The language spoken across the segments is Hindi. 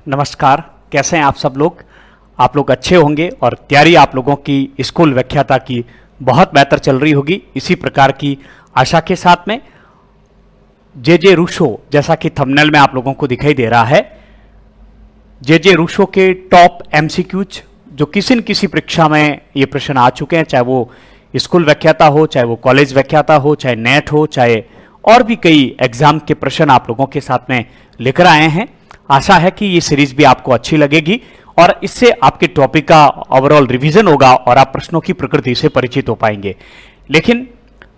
नमस्कार। कैसे हैं आप सब लोग? आप लोग अच्छे होंगे और तैयारी आप लोगों की स्कूल व्याख्याता की बहुत बेहतर चल रही होगी, इसी प्रकार की आशा के साथ में जे रूसो, जैसा कि थंबनेल में आप लोगों को दिखाई दे रहा है, जे रूसो के टॉप एमसीक्यूज जो किसी न किसी परीक्षा में ये प्रश्न आ चुके हैं, चाहे वो स्कूल व्याख्याता हो, चाहे वो कॉलेज व्याख्याता हो, चाहे नेट हो, चाहे और भी कई एग्जाम के प्रश्न आप लोगों के साथ में लेकर आए हैं। आशा है कि ये सीरीज भी आपको अच्छी लगेगी और इससे आपके टॉपिक का ओवरऑल रिवीजन होगा और आप प्रश्नों की प्रकृति से परिचित हो पाएंगे। लेकिन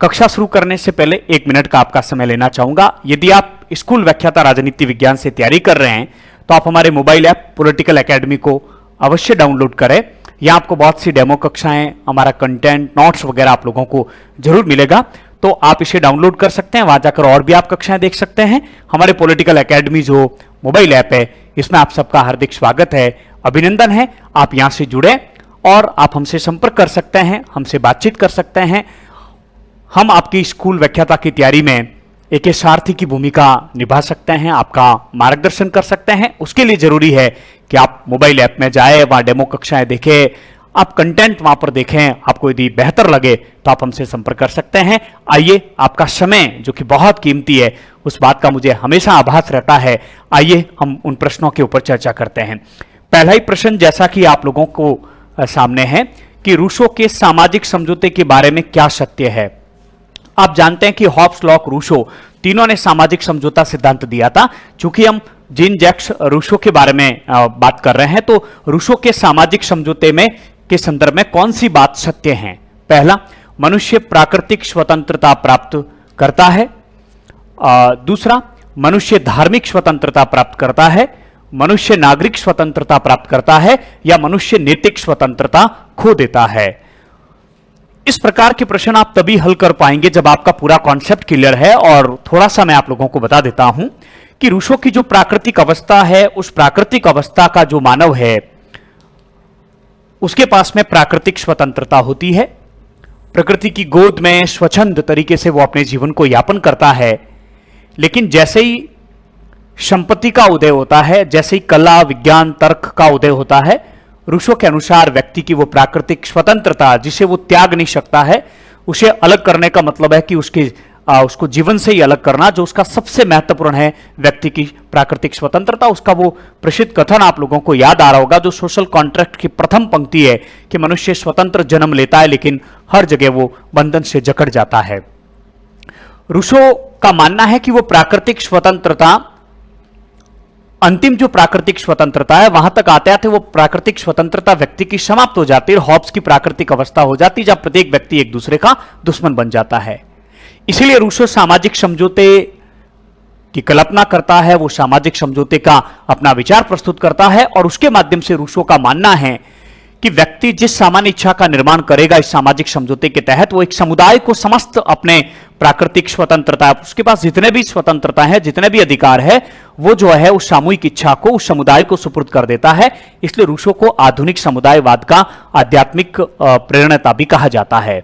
कक्षा शुरू करने से पहले 1 मिनट का आपका समय लेना चाहूंगा। यदि आप स्कूल व्याख्याता राजनीति विज्ञान से तैयारी कर रहे हैं तो आप हमारे मोबाइल ऐप पॉलिटिकल एकेडमी को अवश्य डाउनलोड करें। यहाँ आपको बहुत सी डेमो कक्षाएं, हमारा कंटेंट, नोट्स वगैरह आप लोगों को जरूर मिलेगा, तो आप इसे डाउनलोड कर सकते हैं। वहां जाकर और भी आप कक्षाएं देख सकते हैं। हमारे पॉलिटिकल एकेडमी जो मोबाइल ऐप है, इसमें आप सबका हार्दिक स्वागत है, अभिनंदन है। आप यहां से जुड़े और आप हमसे संपर्क कर सकते हैं, हमसे बातचीत कर सकते हैं। हम आपकी स्कूल व्याख्याता की तैयारी में एक सारथी की भूमिका निभा सकते हैं, आपका मार्गदर्शन कर सकते हैं। उसके लिए जरूरी है कि आप मोबाइल ऐप में जाए, वहां डेमो कक्षाएं देखें, आप कंटेंट वहां पर देखें। आपको यदि बेहतर लगे तो आप हमसे संपर्क कर सकते हैं। आइए, आपका समय जो कि बहुत कीमती है, उस बात का मुझे हमेशा आभास रहता है। आइए हम उन प्रश्नों के ऊपर चर्चा करते हैं। पहला ही प्रश्न जैसा कि आप लोगों को सामने है कि रूसो के सामाजिक समझौते के बारे में क्या सत्य है। आप जानते हैं कि हॉब्स, लॉक, रूसो तीनों ने सामाजिक समझौता सिद्धांत दिया था। चूंकि हम जीन जैक्स रूसो के बारे में बात कर रहे हैं, तो रूसो के सामाजिक समझौते में के संदर्भ में कौन सी बात सत्य है? पहला, मनुष्य प्राकृतिक स्वतंत्रता प्राप्त करता है। दूसरा, मनुष्य धार्मिक स्वतंत्रता प्राप्त करता है। मनुष्य नागरिक स्वतंत्रता प्राप्त करता है या मनुष्य नैतिक स्वतंत्रता खो देता है। इस प्रकार के प्रश्न आप तभी हल कर पाएंगे जब आपका पूरा कॉन्सेप्ट क्लियर है। और थोड़ा सा मैं आप लोगों को बता देता हूं कि रूसो की जो प्राकृतिक अवस्था है, उस प्राकृतिक अवस्था का जो मानव है, उसके पास में प्राकृतिक स्वतंत्रता होती है। प्रकृति की गोद में स्वच्छंद तरीके से वो अपने जीवन को यापन करता है। लेकिन जैसे ही संपत्ति का उदय होता है, जैसे ही कला, विज्ञान, तर्क का उदय होता है, रूसो के अनुसार व्यक्ति की वो प्राकृतिक स्वतंत्रता, जिसे वो त्याग नहीं सकता है, उसे अलग करने का मतलब है कि उसको जीवन से ही अलग करना। जो उसका सबसे महत्वपूर्ण है व्यक्ति की प्राकृतिक स्वतंत्रता, उसका वो प्रसिद्ध कथन आप लोगों को याद आ रहा होगा, जो सोशल कॉन्ट्रैक्ट की प्रथम पंक्ति है कि मनुष्य स्वतंत्र जन्म लेता है लेकिन हर जगह वो बंधन से जकड़ जाता है। रूसो का मानना है कि वो प्राकृतिक स्वतंत्रता, अंतिम जो प्राकृतिक स्वतंत्रता है, वहां तक आते आते वो प्राकृतिक स्वतंत्रता व्यक्ति की समाप्त हो जाती है। हॉब्स की प्राकृतिक अवस्था हो जाती है जब प्रत्येक व्यक्ति एक दूसरे का दुश्मन बन जाता है। इसीलिए रूसो सामाजिक समझौते की कल्पना करता है, वो सामाजिक समझौते का अपना विचार प्रस्तुत करता है और उसके माध्यम से रूसो का मानना है कि व्यक्ति जिस सामान्य इच्छा का निर्माण करेगा इस सामाजिक समझौते के तहत, वो एक समुदाय को समस्त अपने प्राकृतिक स्वतंत्रता, उसके पास जितने भी स्वतंत्रता है, जितने भी अधिकार है, वो जो है उस सामूहिक इच्छा को, उस समुदाय को सुपुर्द कर देता है। इसलिए रूसो को आधुनिक समुदायवाद का आध्यात्मिक प्रेरणा भी कहा जाता है।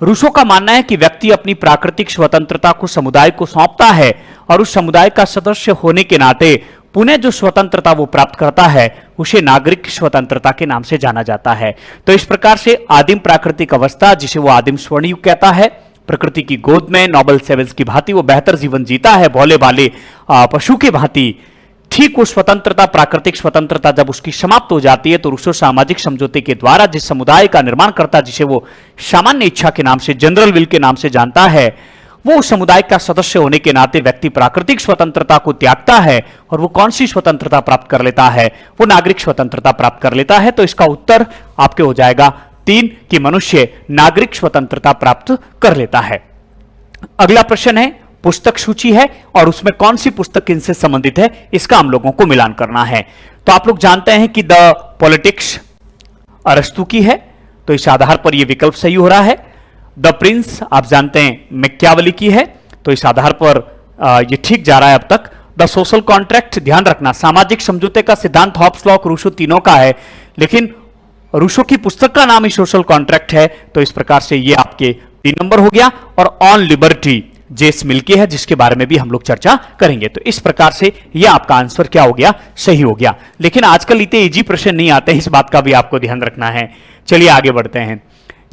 रूसो का मानना है कि व्यक्ति अपनी प्राकृतिक स्वतंत्रता को समुदाय को सौंपता है और उस समुदाय का सदस्य होने के नाते पुनः जो स्वतंत्रता वो प्राप्त करता है उसे नागरिक स्वतंत्रता के नाम से जाना जाता है। तो इस प्रकार से आदिम प्राकृतिक अवस्था, जिसे वो आदिम स्वर्ण युग कहता है, प्रकृति की गोद में नोबल सेवल्स की भांति वो बेहतर जीवन जीता है, भोले भाले पशु की भांति। ठीक वो स्वतंत्रता, प्राकृतिक स्वतंत्रता जब उसकी समाप्त हो जाती है, तो रूसो सामाजिक समझौते के द्वारा जिस समुदाय का निर्माण करता है, जिसे वो सामान्य इच्छा के नाम से, जनरल विल के नाम से जानता है, वो उस समुदाय का सदस्य होने के नाते व्यक्ति प्राकृतिक स्वतंत्रता को त्यागता है और वो कौन सी स्वतंत्रता प्राप्त कर लेता है? वो नागरिक स्वतंत्रता प्राप्त कर लेता है। तो इसका उत्तर आपके हो जाएगा 3 कि मनुष्य नागरिक स्वतंत्रता प्राप्त कर लेता है। अगला प्रश्न है, पुस्तक सूची है और उसमें कौन सी पुस्तक इनसे संबंधित है, इसका हम लोगों को मिलान करना है। तो आप लोग जानते हैं कि द पॉलिटिक्स अरस्तु की है, तो इस आधार पर यह विकल्प सही हो रहा है। द प्रिंस आप जानते हैं मैकियावेली की है, तो इस आधार पर यह ठीक जा रहा है अब तक। द सोशल कॉन्ट्रैक्ट, ध्यान रखना सामाजिक समझौते का सिद्धांत हॉब्स, लॉक, रूसो तीनों का है, लेकिन रूसो की पुस्तक का नाम ही सोशल कॉन्ट्रैक्ट है, तो इस प्रकार से ये आपके 3 नंबर हो गया। और ऑन लिबर्टी, जेस मिल्की है, जिसके बारे में भी हम लोग चर्चा करेंगे। तो इस प्रकार से यह आपका आंसर क्या हो गया, सही हो गया। लेकिन आजकल इतने इजी प्रश्न नहीं आते, इस बात का भी आपको ध्यान रखना है। चलिए आगे बढ़ते हैं।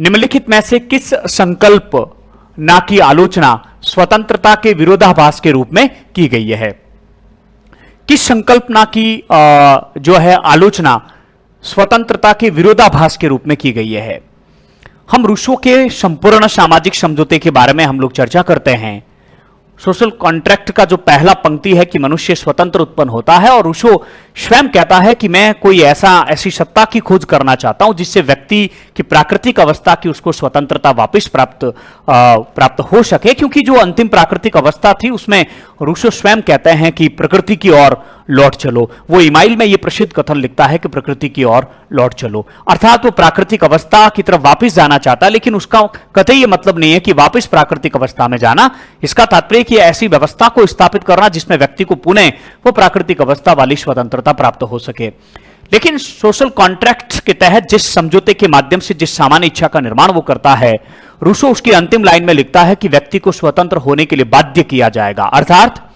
निम्नलिखित में से किस संकल्प ना की आलोचना स्वतंत्रता के विरोधाभास के रूप में की गई है? किस संकल्पना की जो है आलोचना स्वतंत्रता के विरोधाभास के रूप में की गई है? हम रूसो के संपूर्ण सामाजिक समझौते के बारे में हम लोग चर्चा करते हैं। सोशल कॉन्ट्रैक्ट का जो पहला पंक्ति है कि मनुष्य स्वतंत्र उत्पन्न होता है, और रूसो स्वयं कहता है कि मैं कोई ऐसी सत्ता की खोज करना चाहता हूं जिससे व्यक्ति की प्राकृतिक अवस्था की उसको स्वतंत्रता वापस प्राप्त हो सके, क्योंकि जो अंतिम प्राकृतिक अवस्था थी उसमें रूसो स्वयं कहते हैं कि प्रकृति की ओर लौट चलो। वो ईमाइल में ये प्रसिद्ध कथन लिखता है कि प्रकृति की ओर लौट चलो, अर्थात वो प्राकृतिक अवस्था की तरफ वापस जाना चाहता है, लेकिन उसका कतई ये मतलब नहीं है कि वापस प्राकृतिक अवस्था में जाना। इसका तात्पर्य कि ऐसी व्यवस्था को स्थापित करना जिसमें व्यक्ति को पुनः वो प्राकृतिक अवस्था वाली स्वतंत्रता प्राप्त हो सके। लेकिन सोशल कॉन्ट्रैक्ट के तहत जिस समझौते के माध्यम से जिस सामान्य इच्छा का निर्माण वो करता है, रूसो उसकी अंतिम लाइन में लिखता है कि व्यक्ति को स्वतंत्र होने के लिए बाध्य किया जाएगा, अर्थात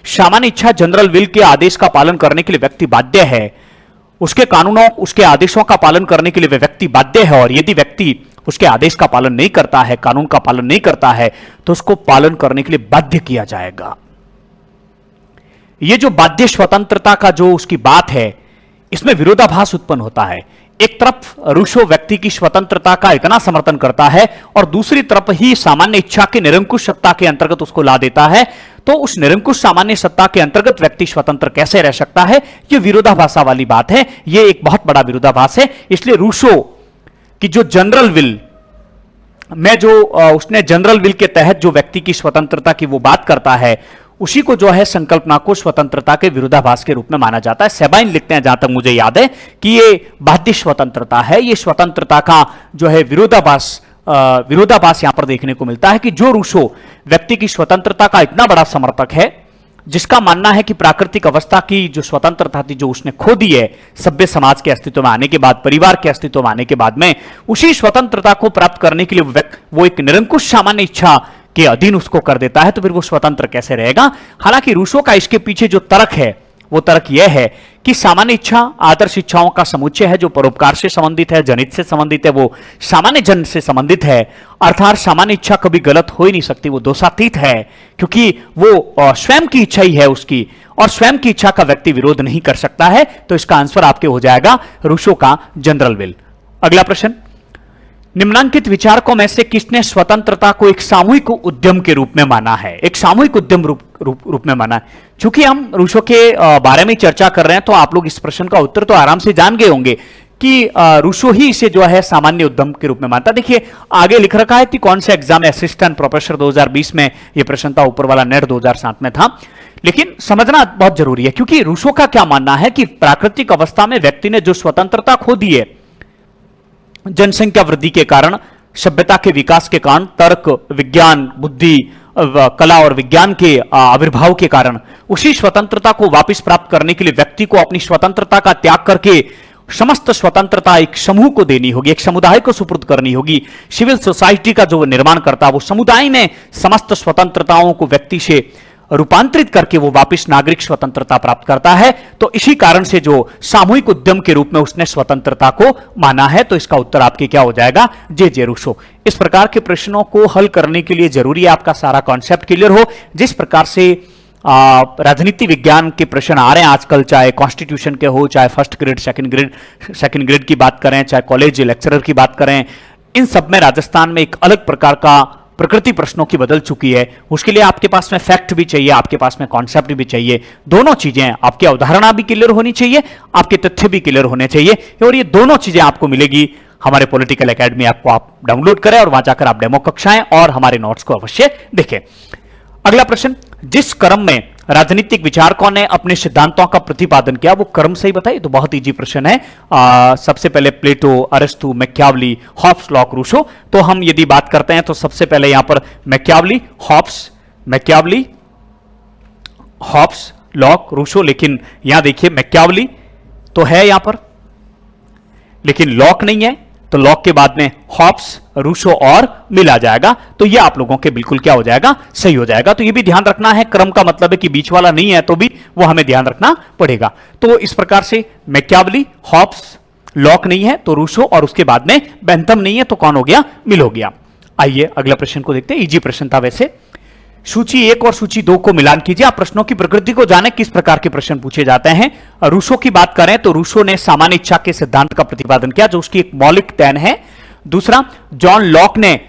सामान्य इच्छा जनरल विल के आदेश का पालन करने के लिए व्यक्ति बाध्य है, उसके कानूनों उसके आदेशों का पालन करने के लिए वह व्यक्ति बाध्य है, और यदि व्यक्ति उसके आदेश का पालन नहीं करता है, कानून का पालन नहीं करता है, तो उसको पालन करने के लिए बाध्य किया जाएगा। यह जो बाध्य स्वतंत्रता का जो उसकी बात है, इसमें विरोधाभास उत्पन्न होता है। एक तरफ रूसो व्यक्ति की स्वतंत्रता का इतना समर्थन करता है और दूसरी तरफ ही सामान्य इच्छा की निरंकुश सत्ता के अंतर्गत उसको ला देता है। तो उस निरंकुश सामान्य सत्ता के अंतर्गत व्यक्ति स्वतंत्र कैसे रह सकता है, यह विरोधाभासा वाली बात है। यह एक बहुत बड़ा विरोधाभास है। इसलिए रूसो की जो जनरल विल में जो उसने जनरल विल के तहत जो व्यक्ति की स्वतंत्रता की वो बात करता है, उसी को जो है संकल्पना को स्वतंत्रता के विरोधाभास के रूप में माना जाता है। सेबाइन लिखते हैं, जहां तक मुझे याद है, कि ये बाध्य स्वतंत्रता है। ये स्वतंत्रता का जो है विरोधाभास यहां पर देखने को मिलता है कि जो रूसो व्यक्ति की स्वतंत्रता का इतना बड़ा समर्थक है, जिसका मानना है कि प्राकृतिक अवस्था की जो स्वतंत्रता थी जो उसने खो दी है सभ्य समाज के अस्तित्व में आने के बाद, परिवार के अस्तित्व में आने के बाद में, उसी स्वतंत्रता को प्राप्त करने के लिए वो एक निरंकुश सामान्य इच्छा के अधीन उसको कर देता है, तो फिर वो स्वतंत्र कैसे रहेगा? हालांकि रूसो का इसके पीछे जो तर्क है वो तर्क यह है कि सामान्य इच्छा आदर्श इच्छाओं का समुच्चय है जो परोपकार से संबंधित है, जनित से संबंधित है, वो सामान्य जन से संबंधित है। अर्थात सामान्य इच्छा कभी गलत हो ही नहीं सकती, वो दोषातीत है, क्योंकि वो स्वयं की इच्छा ही है उसकी, और स्वयं की इच्छा का व्यक्ति विरोध नहीं कर सकता है। तो इसका आंसर आपके हो जाएगा रूसो का जनरल विल। अगला प्रश्न, निम्नांकित विचारकों में से किसने स्वतंत्रता को एक सामूहिक उद्यम के रूप में माना है? एक सामूहिक उद्यम रूप में माना है। चूंकि हम रूसो के बारे में चर्चा कर रहे हैं, तो आप लोग इस प्रश्न का उत्तर तो आराम से जान गए होंगे कि रूसो ही इसे जो है सामान्य उद्यम के रूप में मानता। देखिए आगे लिख रखा है कि कौन से एग्जाम में असिस्टेंट प्रोफेसर 2020 में यह प्रश्न था, ऊपर वाला नेट 2007 में था। लेकिन समझना बहुत जरूरी है, क्योंकि रूसो का क्या मानना है कि प्राकृतिक अवस्था में व्यक्ति ने जो स्वतंत्रता खो दी है जनसंख्या वृद्धि के कारण, सभ्यता के विकास के कारण, तर्क, विज्ञान, बुद्धि, कला और विज्ञान के आविर्भाव के कारण, उसी स्वतंत्रता को वापस प्राप्त करने के लिए व्यक्ति को अपनी स्वतंत्रता का त्याग करके समस्त स्वतंत्रता एक समूह को देनी होगी, एक समुदाय को सुपुर्द करनी होगी। सिविल सोसाइटी का जो निर्माण करता है वो समुदाय में समस्त स्वतंत्रताओं को व्यक्ति से रूपांतरित करके वो वापस नागरिक स्वतंत्रता प्राप्त करता है। तो इसी कारण से जो सामूहिक उद्यम के रूप में उसने स्वतंत्रता को माना है। तो इसका उत्तर आपके क्या हो जाएगा? जे रूसो। इस प्रकार के प्रश्नों को हल करने के लिए जरूरी है आपका सारा कॉन्सेप्ट क्लियर हो। जिस प्रकार से राजनीति विज्ञान के प्रश्न आ रहे हैं आजकल, चाहे कॉन्स्टिट्यूशन के हो, चाहे फर्स्ट ग्रेड सेकंड ग्रेड की बात करें, चाहे कॉलेज लेक्चरर की बात करें, इन सब में राजस्थान में एक अलग प्रकार का प्रकृति प्रश्नों की बदल चुकी है। उसके लिए आपके पास में फैक्ट भी चाहिए, आपके पास में कॉन्सेप्ट भी चाहिए। दोनों चीजें, आपकी अवधारणा भी क्लियर होनी चाहिए, आपके तथ्य भी क्लियर होने चाहिए, और ये दोनों चीजें आपको मिलेगी हमारे पॉलिटिकल एकेडमी। आपको आप डाउनलोड करें और वहां जाकर आप डेमो कक्षाएं और हमारे नोट्स को अवश्य देखें। अगला प्रश्न, जिस क्रम में राजनीतिक विचारकों ने अपने सिद्धांतों का प्रतिपादन किया वो क्रम सही बताइए। तो बहुत इजी प्रश्न है। सबसे पहले Plato, Aristotle, Machiavelli, Hobbes, Locke, Rousseau. तो हम यदि बात करते हैं तो सबसे पहले यहां पर मैकियावली, हॉब्स, लॉक, रूसो। लेकिन यहां देखिए मैकियावली तो है यहां पर, लेकिन लॉक नहीं है, तो लॉक के बाद में हॉब्स, रूसो और मिल आ जाएगा। तो ये आप लोगों के बिल्कुल क्या हो जाएगा, सही हो जाएगा। तो ये भी ध्यान रखना है, क्रम का मतलब है कि बीच वाला नहीं है तो भी वो हमें ध्यान रखना पड़ेगा। तो इस प्रकार से मैकियावली, हॉब्स, लॉक नहीं है तो रूसो, और उसके बाद में बेंथम नहीं है तो कौन हो गया, मिल हो गया। आइए अगला प्रश्न को देखते हैं। इजी प्रश्न था वैसे। सूची 1 और सूची 2 को मिलान कीजिए। आप प्रश्नों की प्रकृति को जाने, किस प्रकार के प्रश्न पूछे जाते हैं। रूसो की बात करें तो रूसो ने सामान्य इच्छा के सिद्धांत का प्रतिपादन किया, जो उसकी एक मौलिक देन है। दूसरा, जॉन लॉक ने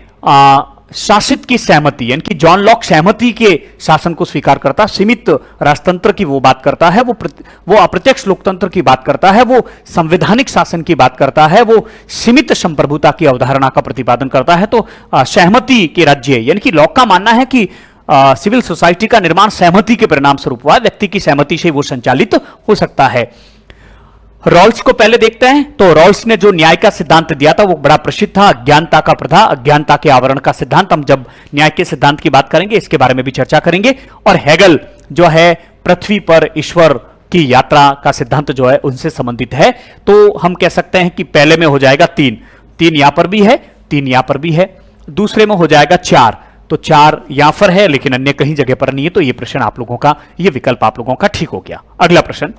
शासित की सहमति, यानी कि जॉन लॉक सहमति के शासन को स्वीकार करता, सीमित राजतंत्र की वो बात करता है, वो अप्रत्यक्ष लोकतंत्र की बात करता है, वो संवैधानिक शासन की बात करता है, वो सीमित संप्रभुता की अवधारणा का प्रतिपादन करता है। तो सहमति के राज्य, यानी कि लॉक का मानना है कि सिविल सोसाइटी का निर्माण सहमति के परिणाम स्वरूप हुआ, व्यक्ति की सहमति से वो संचालित हो सकता है। रॉल्स को पहले देखते हैं। तो रॉल्स ने जो न्याय का सिद्धांत दिया था वो बड़ा प्रसिद्ध था, अज्ञानता का प्रथा, अज्ञानता के आवरण का सिद्धांत। हम जब न्याय के सिद्धांत की बात करेंगे इसके बारे में भी चर्चा करेंगे। और हेगल जो है पृथ्वी पर ईश्वर की यात्रा का सिद्धांत जो है उनसे संबंधित है। तो हम कह सकते हैं कि पहले में हो जाएगा 3 यहां पर भी है, 3 यहां पर भी है। दूसरे में हो जाएगा 4, तो 4 यहां पर है लेकिन अन्य कहीं जगह पर नहीं है। तो ये प्रश्न आप लोगों का, ये विकल्प आप लोगों का ठीक हो गया। अगला प्रश्न,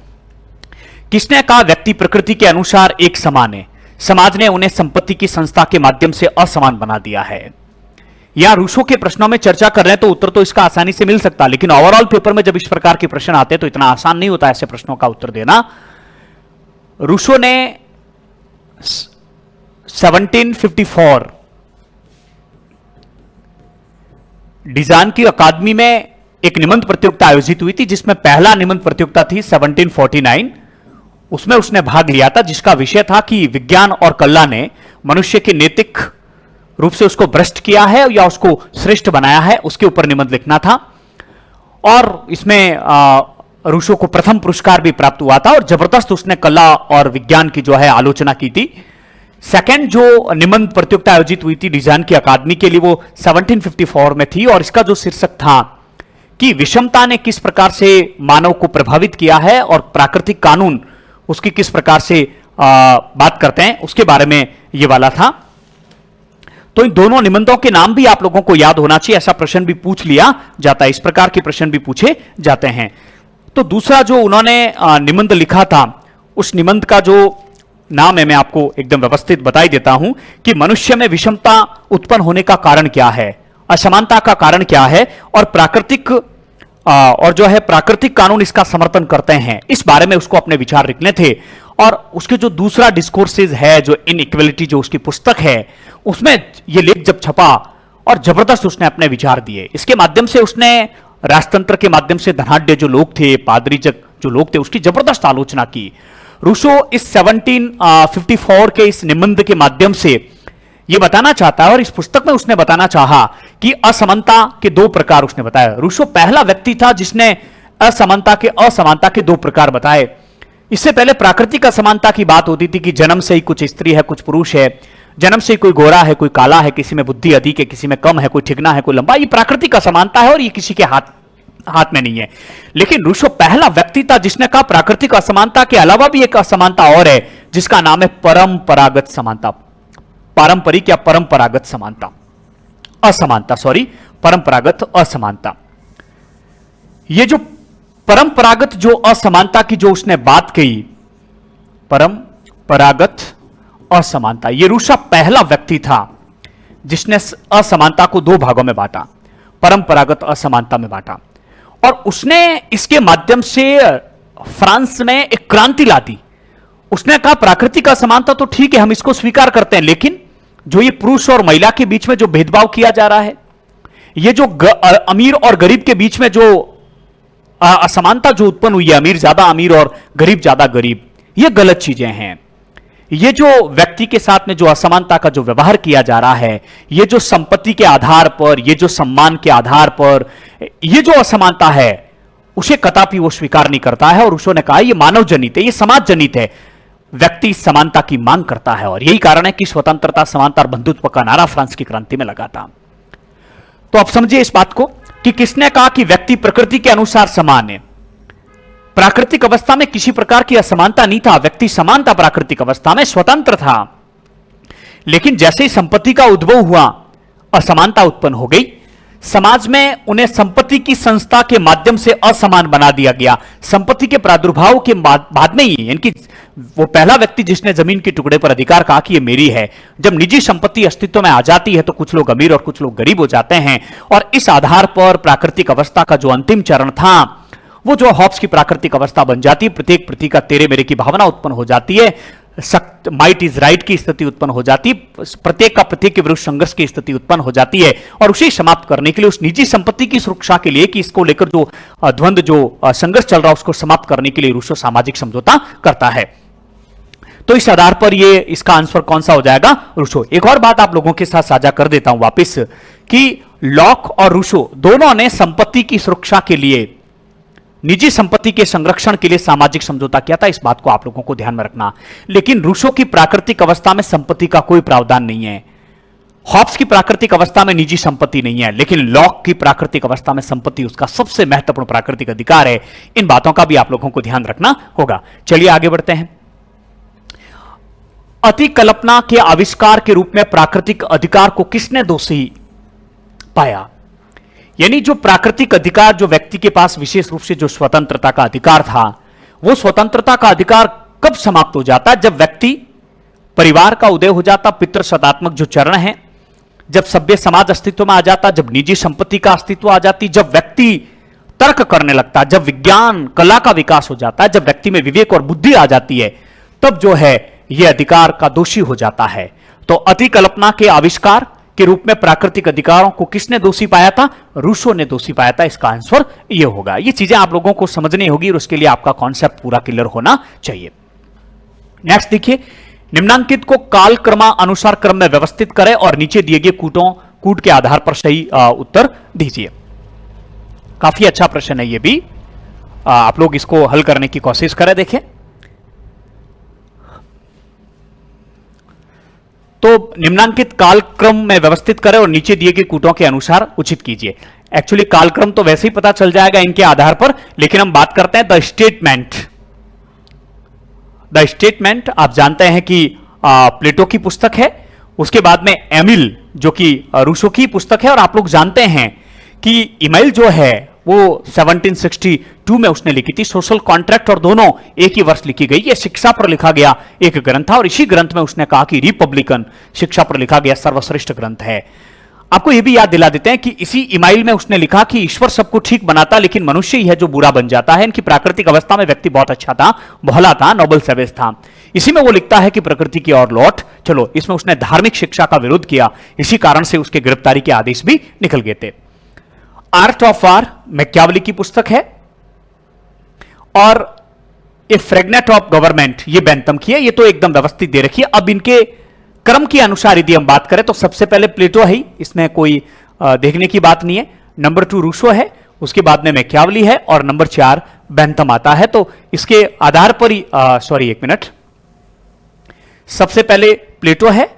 किसने कहा व्यक्ति प्रकृति के अनुसार एक समान है, समाज ने उन्हें संपत्ति की संस्था के माध्यम से असमान बना दिया है। या रूसो के प्रश्नों में चर्चा कर रहे हैं तो उत्तर तो इसका आसानी से मिल सकता, लेकिन ओवरऑल पेपर में जब इस प्रकार के प्रश्न आते हैं तो इतना आसान नहीं होता ऐसे प्रश्नों का उत्तर देना। रूसो ने 1754 डिजाइन की अकादमी में एक निबंध प्रतियोगिता आयोजित हुई थी, जिसमें पहला निबंध प्रतियोगिता थी 1749। उसमें उसने भाग लिया था, जिसका विषय था कि विज्ञान और कला ने मनुष्य के नैतिक रूप से उसको भ्रष्ट किया है या उसको श्रेष्ठ बनाया है, उसके ऊपर निबंध लिखना था। और इसमें रूसो को प्रथम पुरस्कार भी प्राप्त हुआ था और जबरदस्त उसने कला और विज्ञान की जो है आलोचना की थी। सेकंड जो निबंध प्रतियोगिता आयोजित हुई थी डिजाइन की अकादमी के लिए, वो 1754 में थी और इसका जो शीर्षक था कि विषमता ने किस प्रकार से मानव को प्रभावित किया है और प्राकृतिक कानून उसकी किस प्रकार से बात करते हैं, उसके बारे में ये वाला था। तो इन दोनों निबंधों के नाम भी आप लोगों को याद होना चाहिए, ऐसा प्रश्न भी पूछ लिया जाता है, इस प्रकार के प्रश्न भी पूछे जाते हैं। तो दूसरा जो उन्होंने निबंध लिखा था, उस निबंध का जो नाम है मैं आपको एकदम व्यवस्थित बताई देता हूं कि मनुष्य में विषमता उत्पन्न होने का कारण क्या है, असमानता का कारण क्या है, और प्राकृतिक और जो है प्राकृतिक कानून इसका समर्थन करते हैं, इस बारे में उसको अपने विचार लिखने थे। और उसके जो दूसरा डिस्कोर्सेज है, जो इनइक्वालिटी जो उसकी पुस्तक है, उसमें ये लेख जब छपा और जबरदस्त उसने अपने विचार दिए। इसके माध्यम से उसने राजतंत्र के माध्यम से धनाढ्य जो लोग थे, पादरी जो लोग थे, उसकी जबरदस्त आलोचना की। रूसो इस 1754 के इस निबंध के माध्यम से यह बताना चाहता है, और इस पुस्तक में उसने बताना चाहा कि असमानता के 2 प्रकार उसने बताया। रूसो पहला व्यक्ति था जिसने असमानता के 2 प्रकार बताए। इससे पहले प्राकृतिक असमानता की बात होती थी कि जन्म से ही कुछ स्त्री है, कुछ पुरुष है, जन्म से ही कोई गोरा है, कोई काला है, किसी में बुद्धि अधिक है, किसी में कम है, कोई ठिकना है, कोई लंबा। ये प्राकृतिक असमानता है और ये किसी के हाथ में नहीं है। लेकिन रूसो पहला व्यक्ति था जिसने कहा प्राकृतिक असमानता के अलावा भी एक असमानता और है, जिसका नाम है परंपरागत समानता, पारंपरिक या परंपरागत समानता, परंपरागत असमानता। ये जो परंपरागत जो असमानता की जो उसने बात कही, परंपरागत असमानता, ये रूसो पहला व्यक्ति था जिसने असमानता को 2 भागों में बांटा, परंपरागत असमानता में बांटा। और उसने इसके माध्यम से फ्रांस में एक क्रांति ला दी। उसने कहा प्राकृतिक असमानता तो ठीक है, हम इसको स्वीकार करते हैं, लेकिन जो ये पुरुष और महिला के बीच में जो भेदभाव किया जा रहा है, ये जो अमीर और गरीब के बीच में जो असमानता जो उत्पन्न हुई है, अमीर ज्यादा अमीर और गरीब ज्यादा गरीब, ये गलत चीजें हैं। ये जो व्यक्ति के साथ में जो असमानता का जो व्यवहार किया जा रहा है, ये जो संपत्ति के आधार पर, ये जो सम्मान के आधार पर ये जो असमानता है, उसे कदापि वो स्वीकार नहीं करता है। और उसने कहा ये मानव जनित है, ये समाज जनित है, व्यक्ति समानता की मांग करता है। और यही कारण है कि स्वतंत्रता, समानता और बंधुत्व का नारा फ्रांस की क्रांति में लगा था। तो अब समझिए इस बात को कि किसने कहा कि व्यक्ति प्रकृति के अनुसार समान है। प्राकृतिक अवस्था में किसी प्रकार की असमानता नहीं था, व्यक्ति समान था, प्राकृतिक अवस्था में स्वतंत्र था। लेकिन जैसे ही संपत्ति का उद्भव हुआ, असमानता उत्पन्न हो गई। समाज में उन्हें संपत्ति की संस्था के माध्यम से असमान बना दिया गया। संपत्ति के प्रादुर्भाव के बाद में ही, यानी वो पहला व्यक्ति जिसने जमीन के टुकड़े पर अधिकार कहा कि ये मेरी है, जब निजी संपत्ति अस्तित्व में आ जाती है तो कुछ लोग अमीर और कुछ लोग गरीब हो जाते हैं। और इस आधार पर प्राकृतिक अवस्था का जो अंतिम चरण था, वो जो हॉब्स की प्राकृतिक अवस्था बन जाती है, प्रत्येक प्रति का तेरे मेरे की भावना उत्पन्न हो जाती है, माइट इज राइट की स्थिति उत्पन्न हो जाती है, प्रत्येक का प्रत्येक के विरुद्ध संघर्ष की स्थिति उत्पन्न हो जाती है। और उसे समाप्त करने के लिए, उस निजी संपत्ति की सुरक्षा के लिए, कि इसको लेकर जो द्वंद्व, जो संघर्ष चल रहा है, उसको समाप्त करने के लिए रूसो सामाजिक समझौता करता है। तो इस आधार पर ये इसका आंसर कौन सा हो जाएगा? रूसो। एक और बात आप लोगों के साथ साझा कर देता हूं वापिस, कि लॉक और रूसो दोनों ने संपत्ति की सुरक्षा के लिए, निजी संपत्ति के संरक्षण के लिए सामाजिक समझौता किया था। इस बात को आप लोगों को ध्यान में रखना। लेकिन रूसो की प्राकृतिक अवस्था में संपत्ति का कोई प्रावधान नहीं है। हॉब्स की प्राकृतिक अवस्था में निजी संपत्ति नहीं है, लेकिन लॉक की प्राकृतिक अवस्था में संपत्ति उसका सबसे महत्वपूर्ण प्राकृतिक अधिकार है। इन बातों का भी आप लोगों को ध्यान रखना होगा। चलिए आगे बढ़ते हैं। अतिकल्पना के आविष्कार के रूप में प्राकृतिक अधिकार को किसने दोषी पाया? यानी जो प्राकृतिक अधिकार, जो व्यक्ति के पास विशेष रूप से जो स्वतंत्रता का अधिकार था, वो स्वतंत्रता का अधिकार कब समाप्त हो जाता? जब व्यक्ति, परिवार का उदय हो जाता, पितृसत्तात्मक जो चरण है, जब सभ्य समाज अस्तित्व में आ जाता, जब निजी संपत्ति का अस्तित्व आ जाती, जब व्यक्ति तर्क करने लगता, जब विज्ञान कला का विकास हो जाता है, जब व्यक्ति में विवेक और बुद्धि आ जाती है, तब जो है यह अधिकार का दोषी हो जाता है। तो अतिकल्पना के आविष्कार के रूप में प्राकृतिक अधिकारों को किसने दोषी पाया था? रूसो ने दोषी पाया था। इसका आंसर यह होगा। ये चीजें आप लोगों को समझनी होगी और उसके लिए आपका कॉन्सेप्ट पूरा क्लियर होना चाहिए। नेक्स्ट देखिए, निम्नांकित को कालक्रमानुसार क्रम में व्यवस्थित करें और नीचे दिए गए कूट के आधार पर सही उत्तर दीजिए। काफी अच्छा प्रश्न है ये भी, आप लोग इसको हल करने की कोशिश करें। देखें तो निम्नांकित कालक्रम में व्यवस्थित करें और नीचे दिए गए कूटों के अनुसार उचित कीजिए। एक्चुअली कालक्रम तो वैसे ही पता चल जाएगा इनके आधार पर, लेकिन हम बात करते हैं द स्टेटमेंट। द स्टेटमेंट आप जानते हैं कि प्लेटो की पुस्तक है, उसके बाद में एमिल जो कि रूसो की पुस्तक है, और आप लोग जानते हैं कि इमेल जो है वो 1762 में उसने लिखी थी। सोशल कॉन्ट्रैक्ट और दोनों एक ही वर्ष लिखी गई। ये शिक्षा पर लिखा गया एक ग्रंथ था, और इसी ग्रंथ में उसने कहा कि रिपब्लिकन शिक्षा पर लिखा गया सर्वश्रेष्ठ ग्रंथ है। आपको यह भी याद दिला देते हैं कि इसी ईमेल में उसने लिखा कि ईश्वर सबको ठीक बनाता, लेकिन मनुष्य ही है जो बुरा बन जाता है। इनकी प्राकृतिक अवस्था में व्यक्ति बहुत अच्छा था, भोला था, नोबल सेवेज था। इसी में वो लिखता है कि प्रकृति की ओर लौट चलो। इसमें उसने धार्मिक शिक्षा का विरोध किया, इसी कारण से उसके गिरफ्तारी के आदेश भी निकल गए थे। आर्ट ऑफ वार मैकियावेली की पुस्तक है, और ए फ्रेगनेट ऑफ गवर्नमेंट ये बेंथम की है। ये तो एकदम व्यवस्थित दे रखी है। अब इनके क्रम के अनुसार यदि हम बात करें तो सबसे पहले प्लेटो है, इसमें कोई देखने की बात नहीं है। नंबर 2 रूसो है, उसके बाद में मैकियावेली है, और नंबर 4 बेंथम आता है। तो इसके आधार पर ही एक मिनट, सबसे पहले प्लेटो है,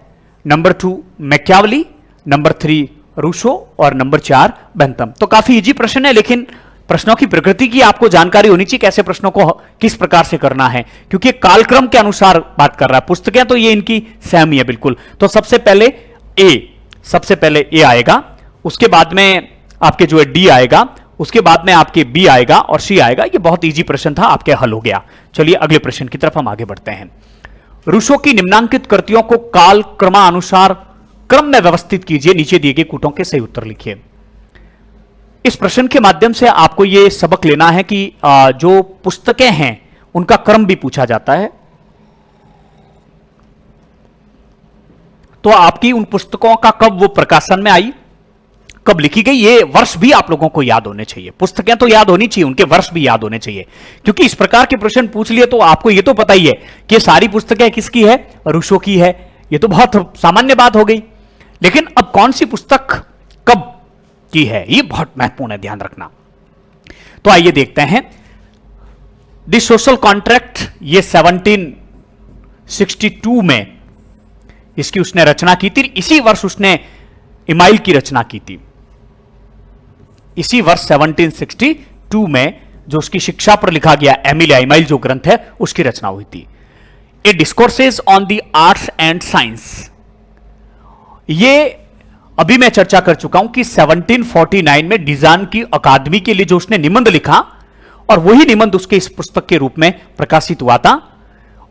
नंबर 2 मैकियावेली, नंबर 3 रूसो और नंबर 4 बेंथम। तो काफी इजी प्रश्न है, लेकिन प्रश्नों की प्रकृति की आपको जानकारी होनी चाहिए, कैसे प्रश्नों को किस प्रकार से करना है, क्योंकि कालक्रम के अनुसार बात कर रहा है। पुस्तकें तो ये इनकी सेम ही है बिल्कुल। तो सबसे पहले ए आएगा, उसके बाद में आपके जो है डी आएगा, उसके बाद में आपके बी आएगा और सी आएगा। ये बहुत इजी प्रश्न था, आपके हल हो गया। चलिए अगले प्रश्न की तरफ हम आगे बढ़ते हैं। रूसो की निम्नांकित कृतियों को कालक्रमानुसार क्रम में व्यवस्थित कीजिए, नीचे दिए गए कूटों के सही उत्तर लिखिए। इस प्रश्न के माध्यम से आपको यह सबक लेना है कि जो पुस्तकें हैं उनका क्रम भी पूछा जाता है। तो आपकी उन पुस्तकों का कब वो प्रकाशन में आई, कब लिखी गई, ये वर्ष भी आप लोगों को याद होने चाहिए। पुस्तकें तो याद होनी चाहिए, उनके वर्ष भी याद होने चाहिए, क्योंकि इस प्रकार के प्रश्न पूछ लिए तो आपको ये तो पता ही है कि सारी पुस्तकें किसकी है, रूसो की है। ये तो बहुत सामान्य बात हो गई। लेकिन अब कौन सी पुस्तक कब की है, ये बहुत महत्वपूर्ण है, ध्यान रखना। तो आइए देखते हैं। द सोशल कॉन्ट्रैक्ट ये 1762 में इसकी उसने रचना की थी। इसी वर्ष उसने इमाइल की रचना की थी। इसी वर्ष 1762 में जो उसकी शिक्षा पर लिखा गया एमिल या इमाइल जो ग्रंथ है उसकी रचना हुई थी। A discourses on the arts and science ये अभी मैं चर्चा कर चुका हूं कि 1749 में डिजान की अकादमी के लिए जो उसने निबंध लिखा और वही निबंध उसके इस पुस्तक के रूप में प्रकाशित हुआ था।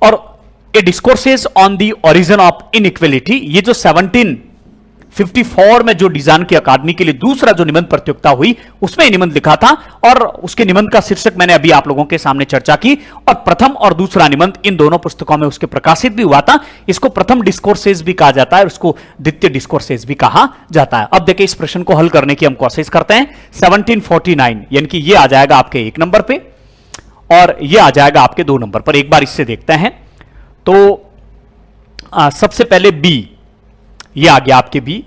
और a discourses on the origin of inequality, ये जो 1754 में जो डिजान की अकादमी के लिए दूसरा जो निबंध प्रतियोगिता हुई उसमें निबंध लिखा था और उसके निबंध का शीर्षक मैंने अभी आप लोगों के सामने चर्चा की। और प्रथम और दूसरा निबंध इन दोनों पुस्तकों में उसके प्रकाशित भी हुआ था। इसको प्रथम डिस्कोर्सेस भी कहा जाता है और उसको द्वितीय डिस्कोर्सेस भी कहा जाता है। अब देखिए इस प्रश्न को हल करने की हम कोशिश करते हैं। 1749 यानी कि ये आ जाएगा आपके 1 नंबर पे और ये आ जाएगा आपके 2 नंबर पर। एक बार इससे देखते हैं तो सबसे पहले बी, ये आ गया आपके बी,